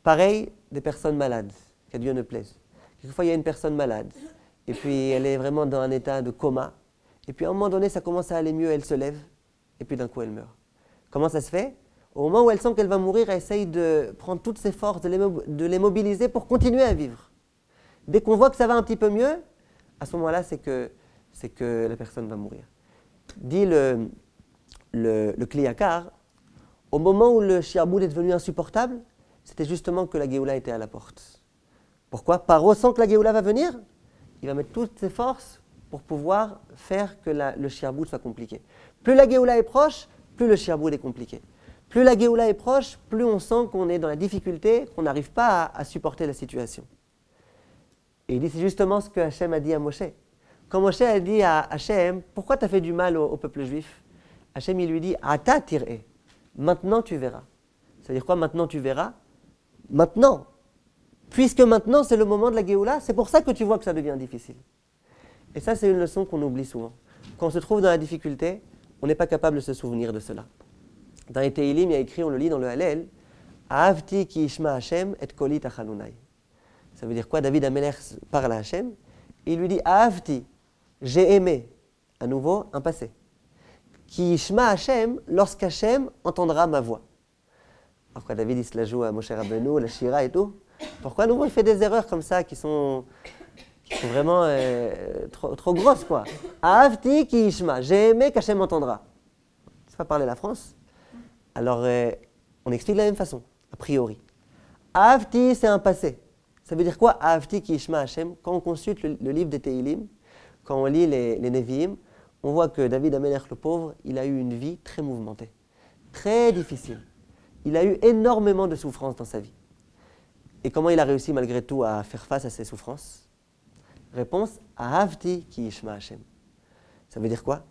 Pareil, des personnes malades, qu'à Dieu ne plaise. Quelquefois, il y a une personne malade, et puis elle est vraiment dans un état de coma, et puis à un moment donné, ça commence à aller mieux, elle se lève, et puis d'un coup, elle meurt. Comment ça se fait? Au moment où elle sent qu'elle va mourir, elle essaye de prendre toutes ses forces, de les mobiliser pour continuer à vivre. Dès qu'on voit que ça va un petit peu mieux, à ce moment-là, c'est que la personne va mourir. Dit le Kli Yakar, au moment où le Shiarboud est devenu insupportable, c'était justement que la Géoula était à la porte. Pourquoi? Paro sent que la Géoula va venir, il va mettre toutes ses forces pour pouvoir faire que le Shiarboud soit compliqué. Plus la Géoula est proche, plus le Shiarboud est compliqué. Plus la Géoula est proche, plus on sent qu'on est dans la difficulté, qu'on n'arrive pas à supporter la situation. Et il dit, c'est justement ce que Hachem a dit à Moshe. Quand Moshe a dit à Hachem, pourquoi tu as fait du mal au peuple juif? Hachem, il lui dit, Ata tir'e, maintenant tu verras. Ça veut dire quoi, maintenant tu verras? Maintenant. Puisque maintenant c'est le moment de la Géoula, c'est pour ça que tu vois que ça devient difficile. Et ça, c'est une leçon qu'on oublie souvent. Quand on se trouve dans la difficulté, on n'est pas capable de se souvenir de cela. Dans les Tehillim, il y a écrit, on le lit dans le Hallel, Ahavti ki ishma Hashem et koli tachanunai. Ça veut dire quoi? David Amelech parle à Hashem, et il lui dit, Ahavti, j'ai aimé, à nouveau un passé. Ki ishma Hashem, lorsqu'Hashem entendra ma voix. Pourquoi David il se la joue à Moshe Rabbeinu, la Shira et tout? Pourquoi à nouveau il fait des erreurs comme ça qui sont vraiment trop grosses quoi? Ahavti ki ishma, j'ai aimé qu'Hachem entendra. C'est pas parler la France? Alors on explique de la même façon, a priori. Ahavti c'est un passé. Ça veut dire quoi? Ahavti ki ishma Hashem. Quand on consulte le livre des Tehillim, quand on lit les Nevi'im, on voit que David Amelech le pauvre, il a eu une vie très mouvementée, très difficile. Il a eu énormément de souffrances dans sa vie. Et comment il a réussi malgré tout à faire face à ces souffrances? Réponse, Ahavti ki ishma Hashem. Ça veut dire quoi?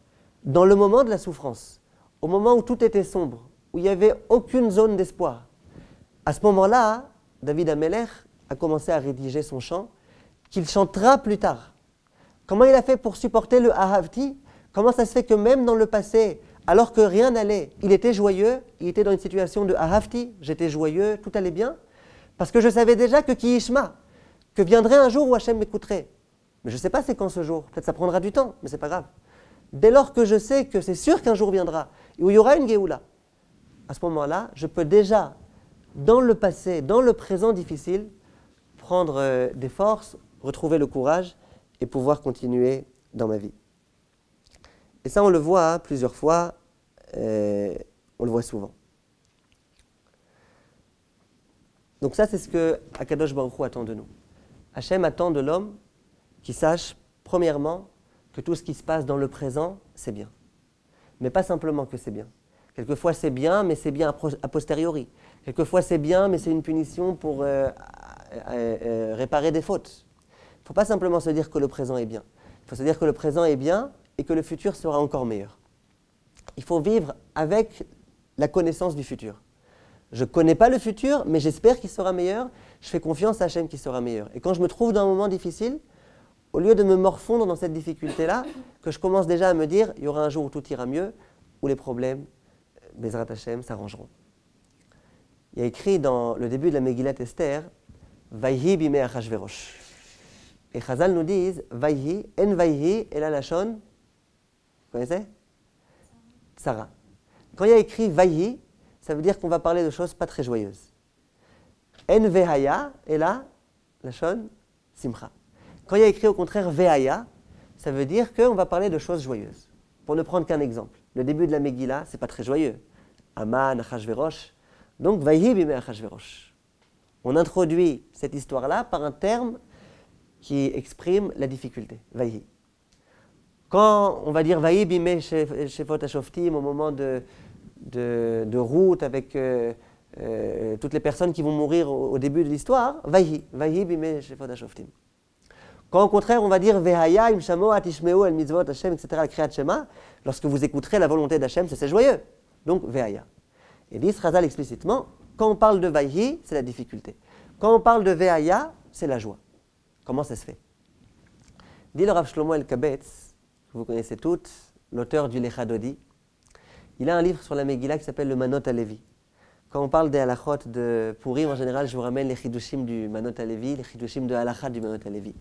Dans le moment de la souffrance, au moment où tout était sombre, où il n'y avait aucune zone d'espoir, à ce moment-là, David Amelech a commencé à rédiger son chant qu'il chantera plus tard. Comment il a fait pour supporter le Ahavti? Comment ça se fait que même dans le passé, alors que rien n'allait, il était joyeux, il était dans une situation de Ahavti, j'étais joyeux, tout allait bien, parce que je savais déjà que Ki Yishma, que viendrait un jour où Hachem m'écouterait. Mais je ne sais pas c'est quand ce jour, peut-être ça prendra du temps, mais ce n'est pas grave. Dès lors que je sais que c'est sûr qu'un jour viendra, et où il y aura une Géoula, à ce moment-là, je peux déjà, dans le passé, dans le présent difficile, prendre des forces, retrouver le courage et pouvoir continuer dans ma vie. Et ça, on le voit plusieurs fois, on le voit souvent. Donc ça, c'est ce que Akadosh Baruch Hu attend de nous. Hachem attend de l'homme qu'il sache, premièrement, que tout ce qui se passe dans le présent, c'est bien. Mais pas simplement que c'est bien. Quelquefois, c'est bien, mais c'est bien a posteriori. Quelquefois, c'est bien, mais c'est une punition pour réparer des fautes. Il ne faut pas simplement se dire que le présent est bien. Il faut se dire que le présent est bien et que le futur sera encore meilleur. Il faut vivre avec la connaissance du futur. Je ne connais pas le futur, mais j'espère qu'il sera meilleur. Je fais confiance à Hachem qu'il sera meilleur. Et quand je me trouve dans un moment difficile, au lieu de me morfondre dans cette difficulté-là, que je commence déjà à me dire, il y aura un jour où tout ira mieux, où les problèmes, Bezrat Hachem, s'arrangeront. Il y a écrit dans le début de la Megillat Esther, Vayhi bimei Achashverosh. Et Chazal nous disent, Vayhi, en Vayhi, et la Lachon, vous connaissez? Tsara. Quand il y a écrit Vayhi, ça veut dire qu'on va parler de choses pas très joyeuses. En Vehaya, et là, Lachon, Simcha. Quand il y a écrit au contraire Vehaya, ça veut dire qu'on va parler de choses joyeuses. Pour ne prendre qu'un exemple, le début de la Megillah, c'est pas très joyeux. Aman, Achashverosh. Donc, Vayhi bimei Achashverosh. On introduit cette histoire-là par un terme qui exprime la difficulté. Vayhi. Quand on va dire Vayhi bimei Shefot HaShoftim au moment de route avec toutes les personnes qui vont mourir au début de l'histoire, Vayhi. Vayhi bimei Shefot HaShoftim. Quand au contraire on va dire Vehaya im shamoa tishmeu el mitzvot Hashem, etc., al kriyat shema, lorsque vous écouterez la volonté d'Hachem, c'est joyeux. Donc Vehaya. Et dit Chazal explicitement, quand on parle de Vayhi, c'est la difficulté. Quand on parle de Vehaya, c'est la joie. Comment ça se fait? Dit le Rav Shlomo El-Kabetz, que vous connaissez toutes, l'auteur du Lecha Dodi, il a un livre sur la Megillah qui s'appelle le Manot HaLevi. Quand on parle des halachot de Purim, en général, je vous ramène les chidushim du Manot HaLevi, les chidushim de halachat du Manot HaLevi.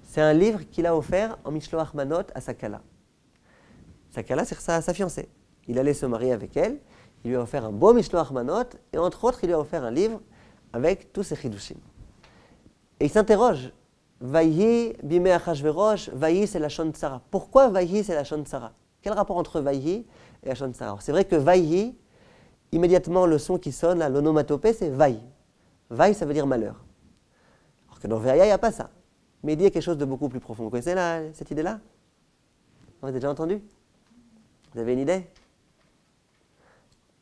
C'est un livre qu'il a offert en Mishloach Manot à sa kala. Sa kala, c'est sa fiancée. Il allait se marier avec elle, il lui a offert un beau Mishloach Manot, et entre autres, il lui a offert un livre avec tous ses chidushim. Et il s'interroge, Vayhi bimei Achashverosh, Vayhi c'est la Shon Tsara. Pourquoi Vayhi c'est la Shon Tsara? Quel rapport entre Vayhi et la Shon Tsara? C'est vrai que Vayhi, immédiatement le son qui sonne, l'onomatopée, c'est Vaï. Vaï, ça veut dire malheur. Alors que dans Vehaya, il n'y a pas ça. Mais il dit quelque chose de beaucoup plus profond. Vous connaissez cette idée-là? Vous avez déjà entendu? Vous avez une idée?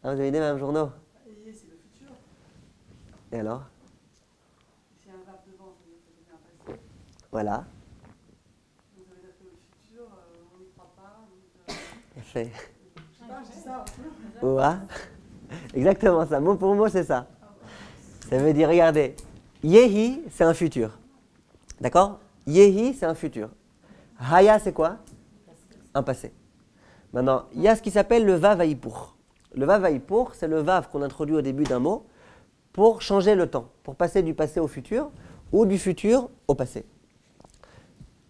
Vous avez une idée, Mme Journeau? C'est le futur. Et alors? C'est un verbe devant, ça veut dire que ça devient un passé. Voilà. Donc ça veut dire que le futur, on n'y croit pas. Fait. Je sais pas, je dis ça. Ouah. Exactement ça, mot pour mot, c'est ça. Ça veut dire, regardez, Yehi, c'est un futur. D'accord? Yehi, c'est un futur. Haya, c'est quoi? Un passé. Maintenant, il y a ce qui s'appelle le Vav Haïpour. Le Vav Haïpour, c'est le Vav qu'on introduit au début d'un mot pour changer le temps, pour passer du passé au futur ou du futur au passé.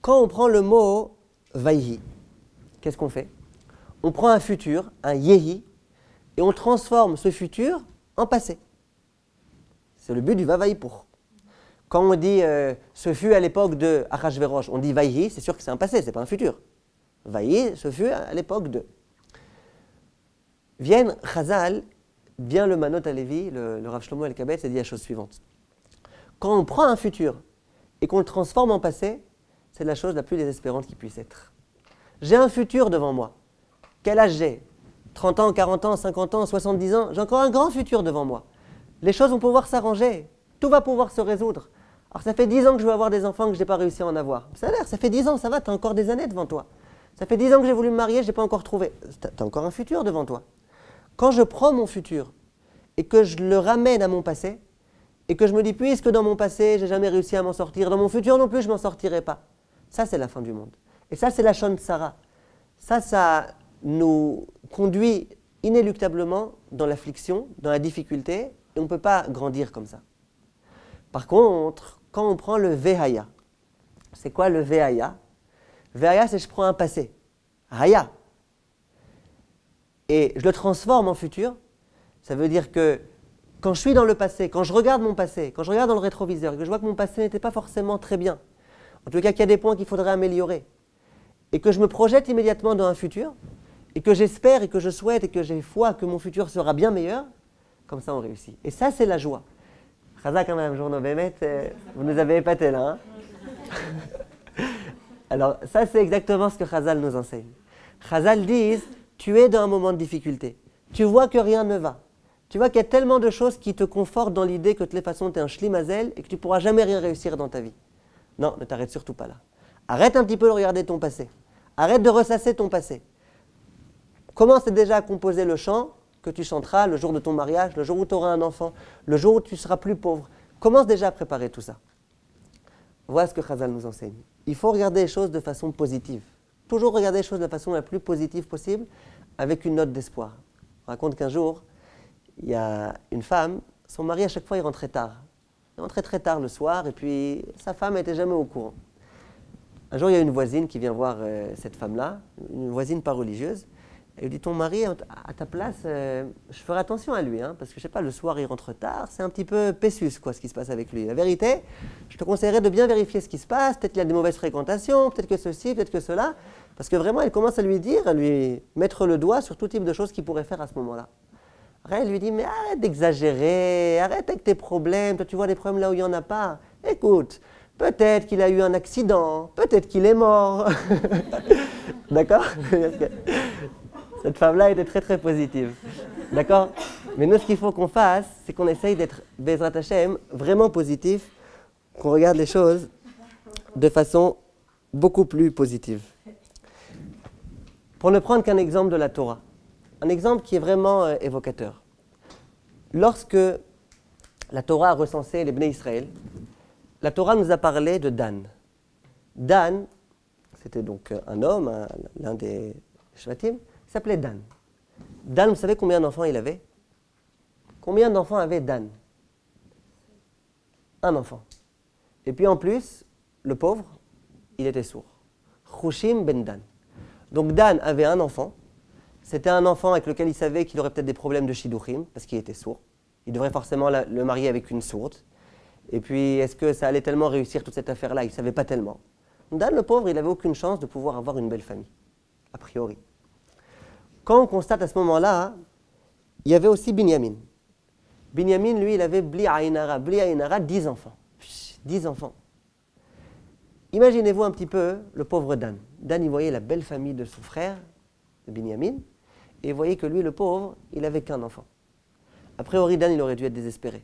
Quand on prend le mot Vayhi, qu'est-ce qu'on fait? On prend un futur, un Yehi, et on transforme ce futur en passé. C'est le but du Vav Haïpour. Quand on dit ce fut à l'époque de Achashverosh, on dit Vayhi, c'est sûr que c'est un passé, c'est pas un futur. Vayhi, ce fut à l'époque de. Vienne Chazal, vient le Manot HaLevi, le Rav Shlomo El-Kabetz, et dit la chose suivante. Quand on prend un futur et qu'on le transforme en passé, c'est la chose la plus désespérante qui puisse être. J'ai un futur devant moi. Quel âge j'ai? 30 ans, 40 ans, 50 ans, 70 ans, j'ai encore un grand futur devant moi. Les choses vont pouvoir s'arranger, tout va pouvoir se résoudre. Alors ça fait 10 ans que je veux avoir des enfants que je n'ai pas réussi à en avoir. Ça fait 10 ans, ça va, tu as encore des années devant toi. Ça fait 10 ans que j'ai voulu me marier, je n'ai pas encore trouvé. Tu as encore un futur devant toi. Quand je prends mon futur et que je le ramène à mon passé, et que je me dis, puisque dans mon passé, j'ai jamais réussi à m'en sortir, dans mon futur non plus, je m'en sortirai pas. Ça, c'est la fin du monde. Et ça, c'est la Shon Tsara. Ça nous conduit inéluctablement dans l'affliction, dans la difficulté, et on ne peut pas grandir comme ça. Par contre, quand on prend le Vehaya, c'est quoi le Vehaya? Vehaya, c'est je prends un passé. Haya. Et je le transforme en futur. Ça veut dire que quand je suis dans le passé, quand je regarde mon passé, quand je regarde dans le rétroviseur, et que je vois que mon passé n'était pas forcément très bien, en tout cas qu'il y a des points qu'il faudrait améliorer, et que je me projette immédiatement dans un futur, et que j'espère et que je souhaite et que j'ai foi que mon futur sera bien meilleur, comme ça on réussit. Et ça, c'est la joie. Chazak, Madame Journo Bémet, vous nous avez épaté là. Hein. Alors, ça, c'est exactement ce que Chazal nous enseigne. Chazal dit, tu es dans un moment de difficulté. Tu vois que rien ne va. Tu vois qu'il y a tellement de choses qui te confortent dans l'idée que de toute façon, tu es un shlimazel et que tu ne pourras jamais rien réussir dans ta vie. Non, ne t'arrête surtout pas là. Arrête un petit peu de regarder ton passé. Arrête de ressasser ton passé. Commence déjà à composer le chant que tu chanteras le jour de ton mariage, le jour où tu auras un enfant, le jour où tu seras plus pauvre. Commence déjà à préparer tout ça. Voilà ce que Chazal nous enseigne. Il faut regarder les choses de façon positive. Toujours regarder les choses de la façon la plus positive possible, avec une note d'espoir. On raconte qu'un jour, il y a une femme, son mari à chaque fois il rentrait tard. Il rentrait très tard le soir et puis sa femme n'était jamais au courant. Un jour, il y a une voisine qui vient voir cette femme-là, une voisine pas religieuse. Elle lui dit, ton mari, à ta place, je ferai attention à lui, hein, parce que je sais pas, le soir il rentre tard, c'est un petit peu pessus quoi, ce qui se passe avec lui. La vérité, je te conseillerais de bien vérifier ce qui se passe, peut-être qu'il y a des mauvaises fréquentations, peut-être que ceci, peut-être que cela, parce que vraiment elle commence à lui dire, à lui mettre le doigt sur tout type de choses qu'il pourrait faire à ce moment-là. Après, elle lui dit, mais arrête d'exagérer, arrête avec tes problèmes, toi tu vois des problèmes là où il n'y en a pas. Écoute, peut-être qu'il a eu un accident, peut-être qu'il est mort. D'accord? Cette femme-là était très très positive. D'accord? Mais nous, ce qu'il faut qu'on fasse, c'est qu'on essaye d'être, Bezrat Hashem, vraiment positif, qu'on regarde les choses de façon beaucoup plus positive. Pour ne prendre qu'un exemple de la Torah, un exemple qui est vraiment évocateur. Lorsque la Torah a recensé les Bnei Israël, la Torah nous a parlé de Dan. Dan, c'était donc un homme, l'un des Shvatim, il s'appelait Dan. Dan, vous savez combien d'enfants il avait? Combien d'enfants avait Dan? Un enfant. Et puis en plus, le pauvre, il était sourd. Chushim ben Dan. Donc Dan avait un enfant. C'était un enfant avec lequel il savait qu'il aurait peut-être des problèmes de shidduchim, parce qu'il était sourd. Il devrait forcément le marier avec une sourde. Et puis, est-ce que ça allait tellement réussir toute cette affaire-là? Il ne savait pas tellement. Dan, le pauvre, il n'avait aucune chance de pouvoir avoir une belle famille, a priori. Quand on constate à ce moment-là, il y avait aussi Binyamin. Binyamin, lui, il avait Bli Ainara, 10 enfants. 10 enfants. Imaginez-vous un petit peu le pauvre Dan. Dan, il voyait la belle famille de son frère, de Binyamin, et il voyait que lui, le pauvre, il n'avait qu'un enfant. A priori, Dan, il aurait dû être désespéré.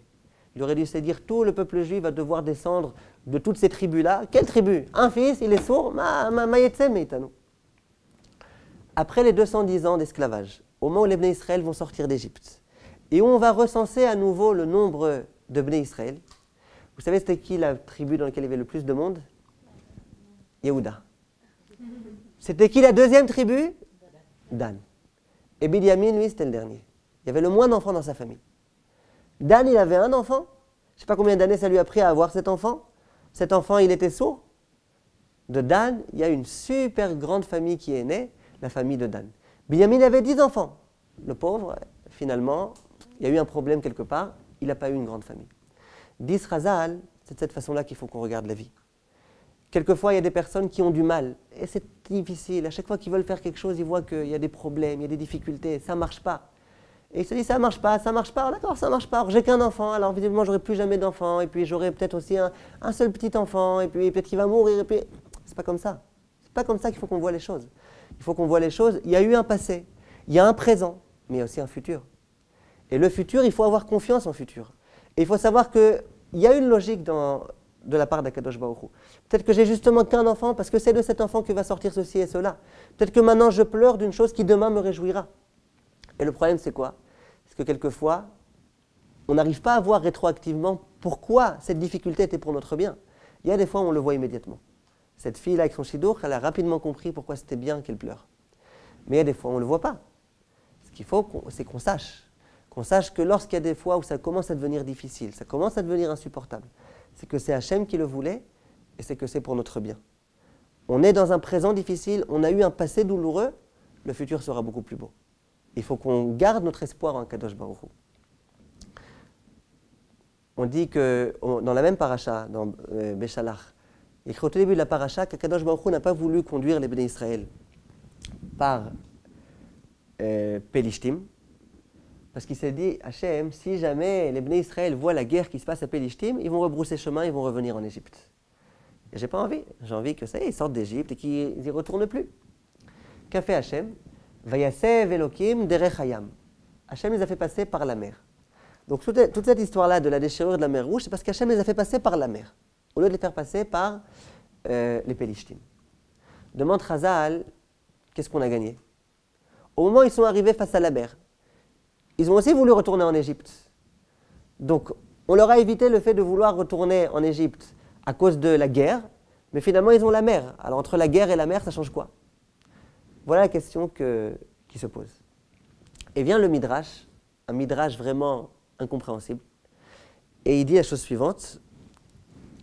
Il aurait dû se dire, tout le peuple juif va devoir descendre de toutes ces tribus-là. Quelle tribu? Un fils, il est sourd, Après les 210 ans d'esclavage, au moment où les Bnei Israël vont sortir d'Égypte, et où on va recenser à nouveau le nombre de Bnei Israël, vous savez c'était qui la tribu dans laquelle il y avait le plus de monde? Yehuda. C'était qui la deuxième tribu? Dan. Et Binyamin, lui, c'était le dernier. Il y avait le moins d'enfants dans sa famille. Dan, il avait un enfant. Je ne sais pas combien d'années ça lui a pris à avoir cet enfant. Cet enfant, il était sourd. De Dan, il y a une super grande famille qui est née, la famille de Dan. Binyamin avait 10 enfants. Le pauvre, finalement, il y a eu un problème quelque part, il n'a pas eu une grande famille. Dis Chazal, c'est de cette façon-là qu'il faut qu'on regarde la vie. Quelquefois, il y a des personnes qui ont du mal, et c'est difficile. À chaque fois qu'ils veulent faire quelque chose, ils voient qu'il y a des problèmes, il y a des difficultés, ça ne marche pas. Et ils se disent, ça ne marche pas, d'accord, ça ne marche pas. Alors, j'ai qu'un enfant, alors visiblement, j'aurai plus jamais d'enfant, et puis j'aurai peut-être aussi un seul petit enfant, et puis peut-être qu'il va mourir, et puis... C'est pas comme ça. C'est pas comme ça qu'il faut qu'on voit les choses. Il faut qu'on voit les choses, il y a eu un passé, il y a un présent, mais il y a aussi un futur. Et le futur, il faut avoir confiance en futur. Et il faut savoir qu'il y a une logique de la part d'Akadosh Baruch Hu. Peut-être que j'ai justement qu'un enfant, parce que c'est de cet enfant que va sortir ceci et cela. Peut-être que maintenant je pleure d'une chose qui demain me réjouira. Et le problème c'est quoi? C'est que quelquefois, on n'arrive pas à voir rétroactivement pourquoi cette difficulté était pour notre bien. Il y a des fois où on le voit immédiatement. Cette fille-là avec son shidour, elle a rapidement compris pourquoi c'était bien qu'elle pleure. Mais il y a des fois où on ne le voit pas. Ce qu'il faut, c'est qu'on sache que lorsqu'il y a des fois où ça commence à devenir difficile, ça commence à devenir insupportable, c'est que c'est Hachem qui le voulait et c'est que c'est pour notre bien. On est dans un présent difficile, on a eu un passé douloureux, le futur sera beaucoup plus beau. Il faut qu'on garde notre espoir en Kadosh Baruch Hu. On dit que dans la même paracha, dans Béchalach, il écrit au tout début de la paracha qu'Akadosh Baruch Hu n'a pas voulu conduire les Béné Israël par Pélishtim, parce qu'il s'est dit, Hachem, si jamais les Béné Israël voient la guerre qui se passe à Pélishtim, ils vont rebrousser chemin, ils vont revenir en Égypte. Et j'ai pas envie. J'ai envie que ça y est, ils sortent d'Égypte et qu'ils n'y retournent plus. Qu'a fait Hachem? Vayasev Elokim derech hayam. Hachem les a fait passer par la mer. Donc toute cette histoire-là de la déchirure de la mer Rouge, c'est parce qu'Hachem les a fait passer par la mer, au lieu de les faire passer par les Pélishtim. Demande Chazal, qu'est-ce qu'on a gagné? Au moment où ils sont arrivés face à la mer, ils ont aussi voulu retourner en Égypte. Donc on leur a évité le fait de vouloir retourner en Égypte à cause de la guerre, mais finalement ils ont la mer. Alors entre la guerre et la mer, ça change quoi? Voilà la question qui se pose. Et vient le Midrash, un Midrash vraiment incompréhensible, et il dit la chose suivante,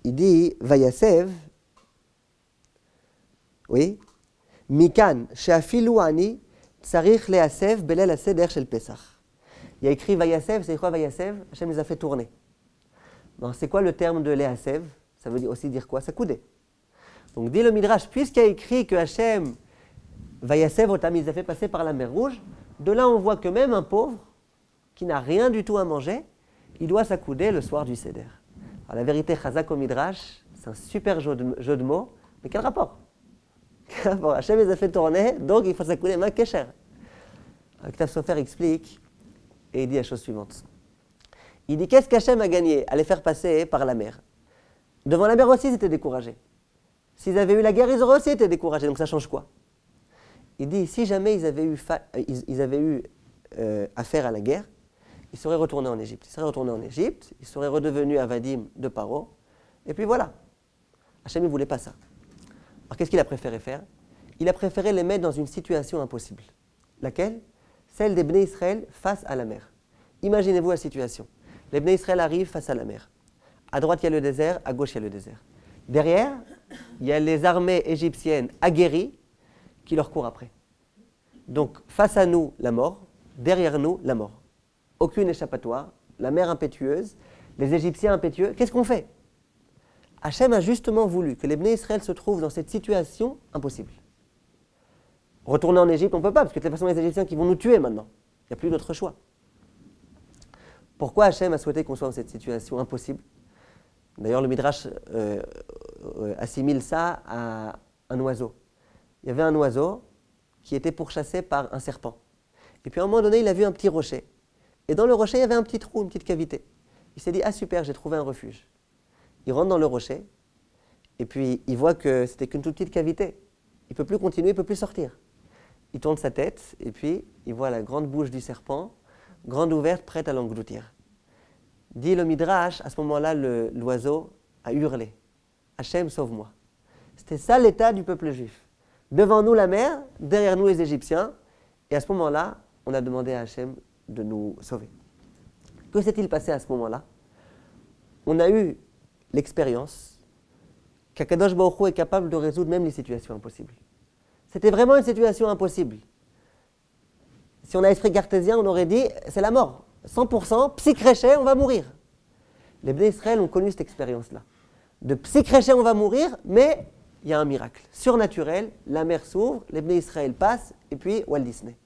il dit « Vayasev » oui, « Mikan she'afilu ani tsarich le'asev belel haseder shel Pesach » Il y a écrit « Vayasev », c'est quoi Vayasev? Hachem les a fait tourner. Donc c'est quoi le terme de le'asev? Ça veut aussi dire quoi? S'accouder. Donc dit le Midrash, puisqu'il y a écrit que Hachem Vayasev otam, il les a fait passer par la mer Rouge, de là on voit que même un pauvre qui n'a rien du tout à manger, il doit s'accouder le soir du Seder. Alors la vérité, Chazak au Midrash, c'est un super jeu de mots, mais quel rapport? Quel rapport? Hachem les a fait tourner, donc il faut s'accouder main kécher. Octave Sofer explique, et il dit la chose suivante. Il dit, qu'est-ce qu'Hachem a gagné à les faire passer par la mer? Devant la mer aussi, ils étaient découragés. S'ils avaient eu la guerre, ils auraient aussi été découragés, donc ça change quoi? Il dit, si jamais ils avaient eu affaire à la guerre, ils seraient retournés en Égypte. Ils seraient redevenus avadim de Paro. Et puis voilà. Hachem ne voulait pas ça. Alors qu'est-ce qu'il a préféré faire? Il a préféré les mettre dans une situation impossible. Laquelle? Celle des Bnei Israël face à la mer. Imaginez-vous la situation. Les Bnei Israël arrivent face à la mer. À droite, il y a le désert, à gauche, il y a le désert. Derrière, il y a les armées égyptiennes aguerries qui leur courent après. Donc, face à nous, la mort. Derrière nous, la mort. Aucune échappatoire. La mer impétueuse. Les Égyptiens impétueux. Qu'est-ce qu'on fait? Hachem a justement voulu que les Bnei Israël se trouvent dans cette situation impossible. Retourner en Égypte, on ne peut pas, parce que de toute façon, les Égyptiens qui vont nous tuer maintenant. Il n'y a plus d'autre choix. Pourquoi Hachem a souhaité qu'on soit dans cette situation impossible? D'ailleurs, le Midrash assimile ça à un oiseau. Il y avait un oiseau qui était pourchassé par un serpent. Et puis à un moment donné, il a vu un petit rocher. Et dans le rocher, il y avait un petit trou, une petite cavité. Il s'est dit, ah super, j'ai trouvé un refuge. Il rentre dans le rocher, et puis il voit que c'était qu'une toute petite cavité. Il ne peut plus continuer, il ne peut plus sortir. Il tourne sa tête, et puis il voit la grande bouche du serpent, grande ouverte, prête à l'engloutir. Dit le Midrash, à ce moment-là, l'oiseau a hurlé. Hachem, sauve-moi. C'était ça l'état du peuple juif. Devant nous la mer, derrière nous les Égyptiens, et à ce moment-là, on a demandé à Hachem de nous sauver. Que s'est-il passé à ce moment-là? On a eu l'expérience qu'Akadosh Baruch Hu est capable de résoudre même les situations impossibles. C'était vraiment une situation impossible. Si on a l'esprit cartésien, on aurait dit, c'est la mort. 100%, psychréché, on va mourir. Les Bnei Israël ont connu cette expérience-là. De psychréché, on va mourir, mais il y a un miracle. Surnaturel, la mer s'ouvre, les Bnei Israël passent, et puis Walt Disney.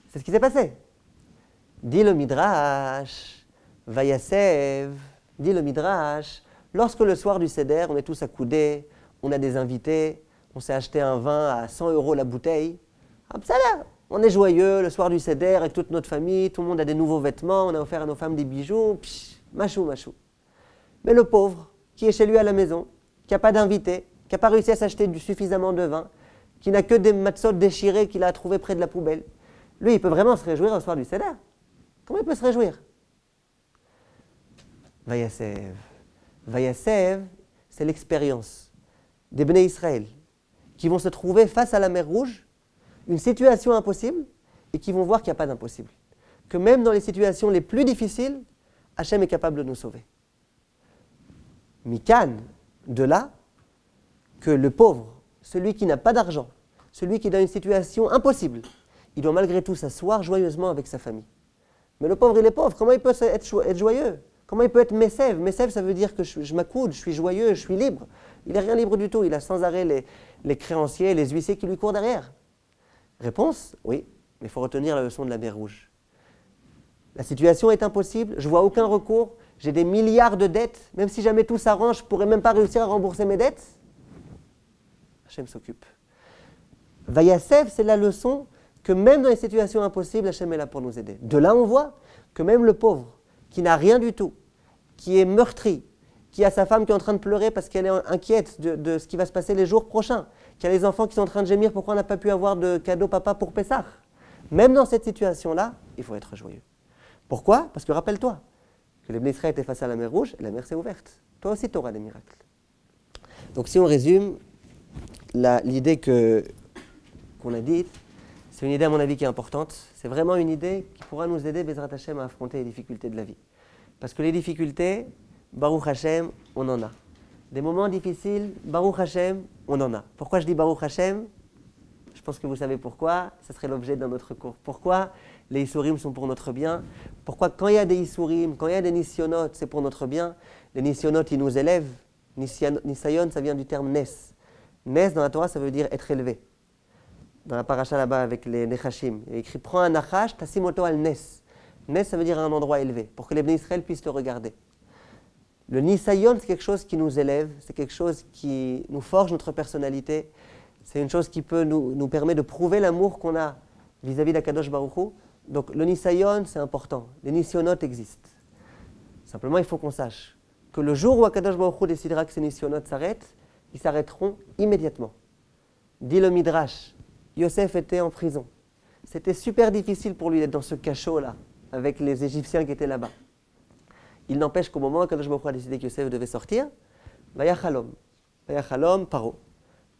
C'est ce qui s'est passé. Dit le Midrash, Vayasev, dit le Midrash, lorsque le soir du Seder, on est tous accoudés, on a des invités, on s'est acheté un vin à 100 € la bouteille, on est joyeux le soir du Seder avec toute notre famille, tout le monde a des nouveaux vêtements, on a offert à nos femmes des bijoux, machou, machou. Mais le pauvre, qui est chez lui à la maison, qui n'a pas d'invité, qui n'a pas réussi à s'acheter suffisamment de vin, qui n'a que des matzot déchirés qu'il a trouvés près de la poubelle, lui, il peut vraiment se réjouir au soir du Seder. Comment il peut se réjouir? Vayasev. Vayasev, c'est l'expérience des Bnei Israël qui vont se trouver face à la mer Rouge, une situation impossible, et qui vont voir qu'il n'y a pas d'impossible. Que même dans les situations les plus difficiles, Hachem est capable de nous sauver. Mikan, de là, que le pauvre, celui qui n'a pas d'argent, celui qui est dans une situation impossible, il doit malgré tout s'asseoir joyeusement avec sa famille. Mais le pauvre, il est pauvre, comment il peut être joyeux? Comment il peut être Mesev? Mesev, ça veut dire que je m'accoude, je suis joyeux, je suis libre. Il n'est rien libre du tout, il a sans arrêt les créanciers, les huissiers qui lui courent derrière. Réponse, oui, mais il faut retenir la leçon de la mer Rouge. La situation est impossible, je ne vois aucun recours, j'ai des milliards de dettes, même si jamais tout s'arrange, je ne pourrais même pas réussir à rembourser mes dettes. Hachem s'occupe. Vayasev, c'est la leçon que même dans les situations impossibles, Hachem est là pour nous aider. De là, on voit que même le pauvre, qui n'a rien du tout, qui est meurtri, qui a sa femme qui est en train de pleurer parce qu'elle est inquiète de ce qui va se passer les jours prochains, qui a les enfants qui sont en train de gémir pourquoi on n'a pas pu avoir de cadeau papa pour Pessah. Même dans cette situation-là, il faut être joyeux. Pourquoi? Parce que rappelle-toi que les Bnei Israël étaient face à la mer Rouge et la mer s'est ouverte. Toi aussi, tu auras des miracles. Donc si on résume, l'idée qu'on a dite, c'est une idée à mon avis qui est importante. C'est vraiment une idée qui pourra nous aider, Bezrat Hashem, à affronter les difficultés de la vie. Parce que les difficultés, Baruch Hashem, on en a. Des moments difficiles, Baruch Hashem, on en a. Pourquoi je dis Baruch Hashem? Je pense que vous savez pourquoi. Ça serait l'objet d'un autre cours. Pourquoi les Isurim sont pour notre bien? Pourquoi quand il y a des Isurim, quand il y a des Nisyonot, c'est pour notre bien? Les Nisyonot, ils nous élèvent. Nisayon, ça vient du terme Nes. Nes, dans la Torah, ça veut dire être élevé. Dans la paracha là-bas avec les Nechashim, il y a écrit « Prends un Nachash, tasimoto al Nes ». Nes, ça veut dire un endroit élevé, pour que les Bnei Israël puissent le regarder. Le Nisayon, c'est quelque chose qui nous élève, c'est quelque chose qui nous forge notre personnalité, c'est une chose qui peut nous permettre de prouver l'amour qu'on a vis-à-vis d'Akadosh Baruch Hu. Donc le Nisayon, c'est important. Les Nisyonot existent. Simplement, il faut qu'on sache que le jour où Akadosh Baruch Hu décidera que ces Nisyonot s'arrêtent, ils s'arrêteront immédiatement. Dit le Midrash, Yosef était en prison. C'était super difficile pour lui d'être dans ce cachot-là, avec les Égyptiens qui étaient là-bas. Il n'empêche qu'au moment où Akadosh Baruch Hu a décidé que Yosef devait sortir, Vayachalom, Paro.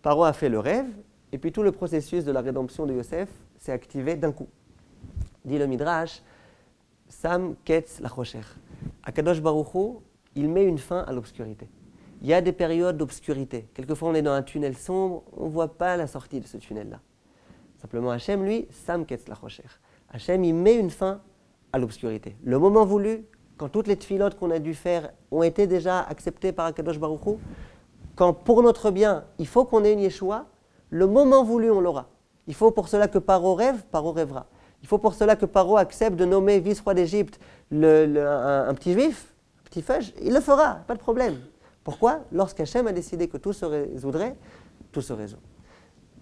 Paro a fait le rêve, et puis tout le processus de la rédemption de Yosef s'est activé d'un coup. Dit le Midrash, Sam Ketz Lachocher. Akadosh Baruch Hu, il met une fin à l'obscurité. Il y a des périodes d'obscurité. Quelquefois, on est dans un tunnel sombre, on ne voit pas la sortie de ce tunnel-là. Simplement, Hachem, lui, Sam Ketz Lachocher. Hachem, il met une fin à l'obscurité. Le moment voulu, quand toutes les tfilotes qu'on a dû faire ont été déjà acceptées par Akadosh Baruch Hu, quand pour notre bien, il faut qu'on ait une Yeshua, le moment voulu, on l'aura. Il faut pour cela que Paro rêve, Paro rêvera. Il faut pour cela que Paro accepte de nommer vice-roi d'Égypte un petit juif, un petit feuge, il le fera, pas de problème. Pourquoi? Lorsqu'Hachem a décidé que tout se résoudrait, tout se résout.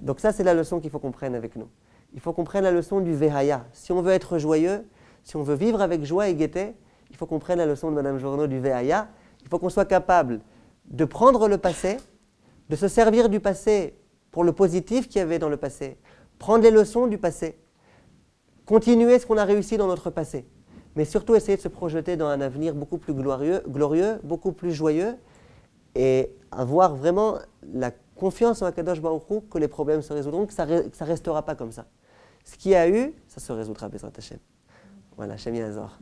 Donc ça, c'est la leçon qu'il faut qu'on prenne avec nous. Il faut qu'on prenne la leçon du Vehaya. Si on veut être joyeux, si on veut vivre avec joie et gaieté, il faut qu'on prenne la leçon de Madame Journeau du Vehaya. Il faut qu'on soit capable de prendre le passé, de se servir du passé pour le positif qu'il y avait dans le passé, prendre les leçons du passé, continuer ce qu'on a réussi dans notre passé, mais surtout essayer de se projeter dans un avenir beaucoup plus glorieux, beaucoup plus joyeux, et avoir vraiment la confiance en Akadosh Baruch Hu que les problèmes se résoudront, que ça ne restera pas comme ça. Ce qu'il y a eu, ça se résoudra, Bezrat Hashem. Voilà, Hashem Yazor.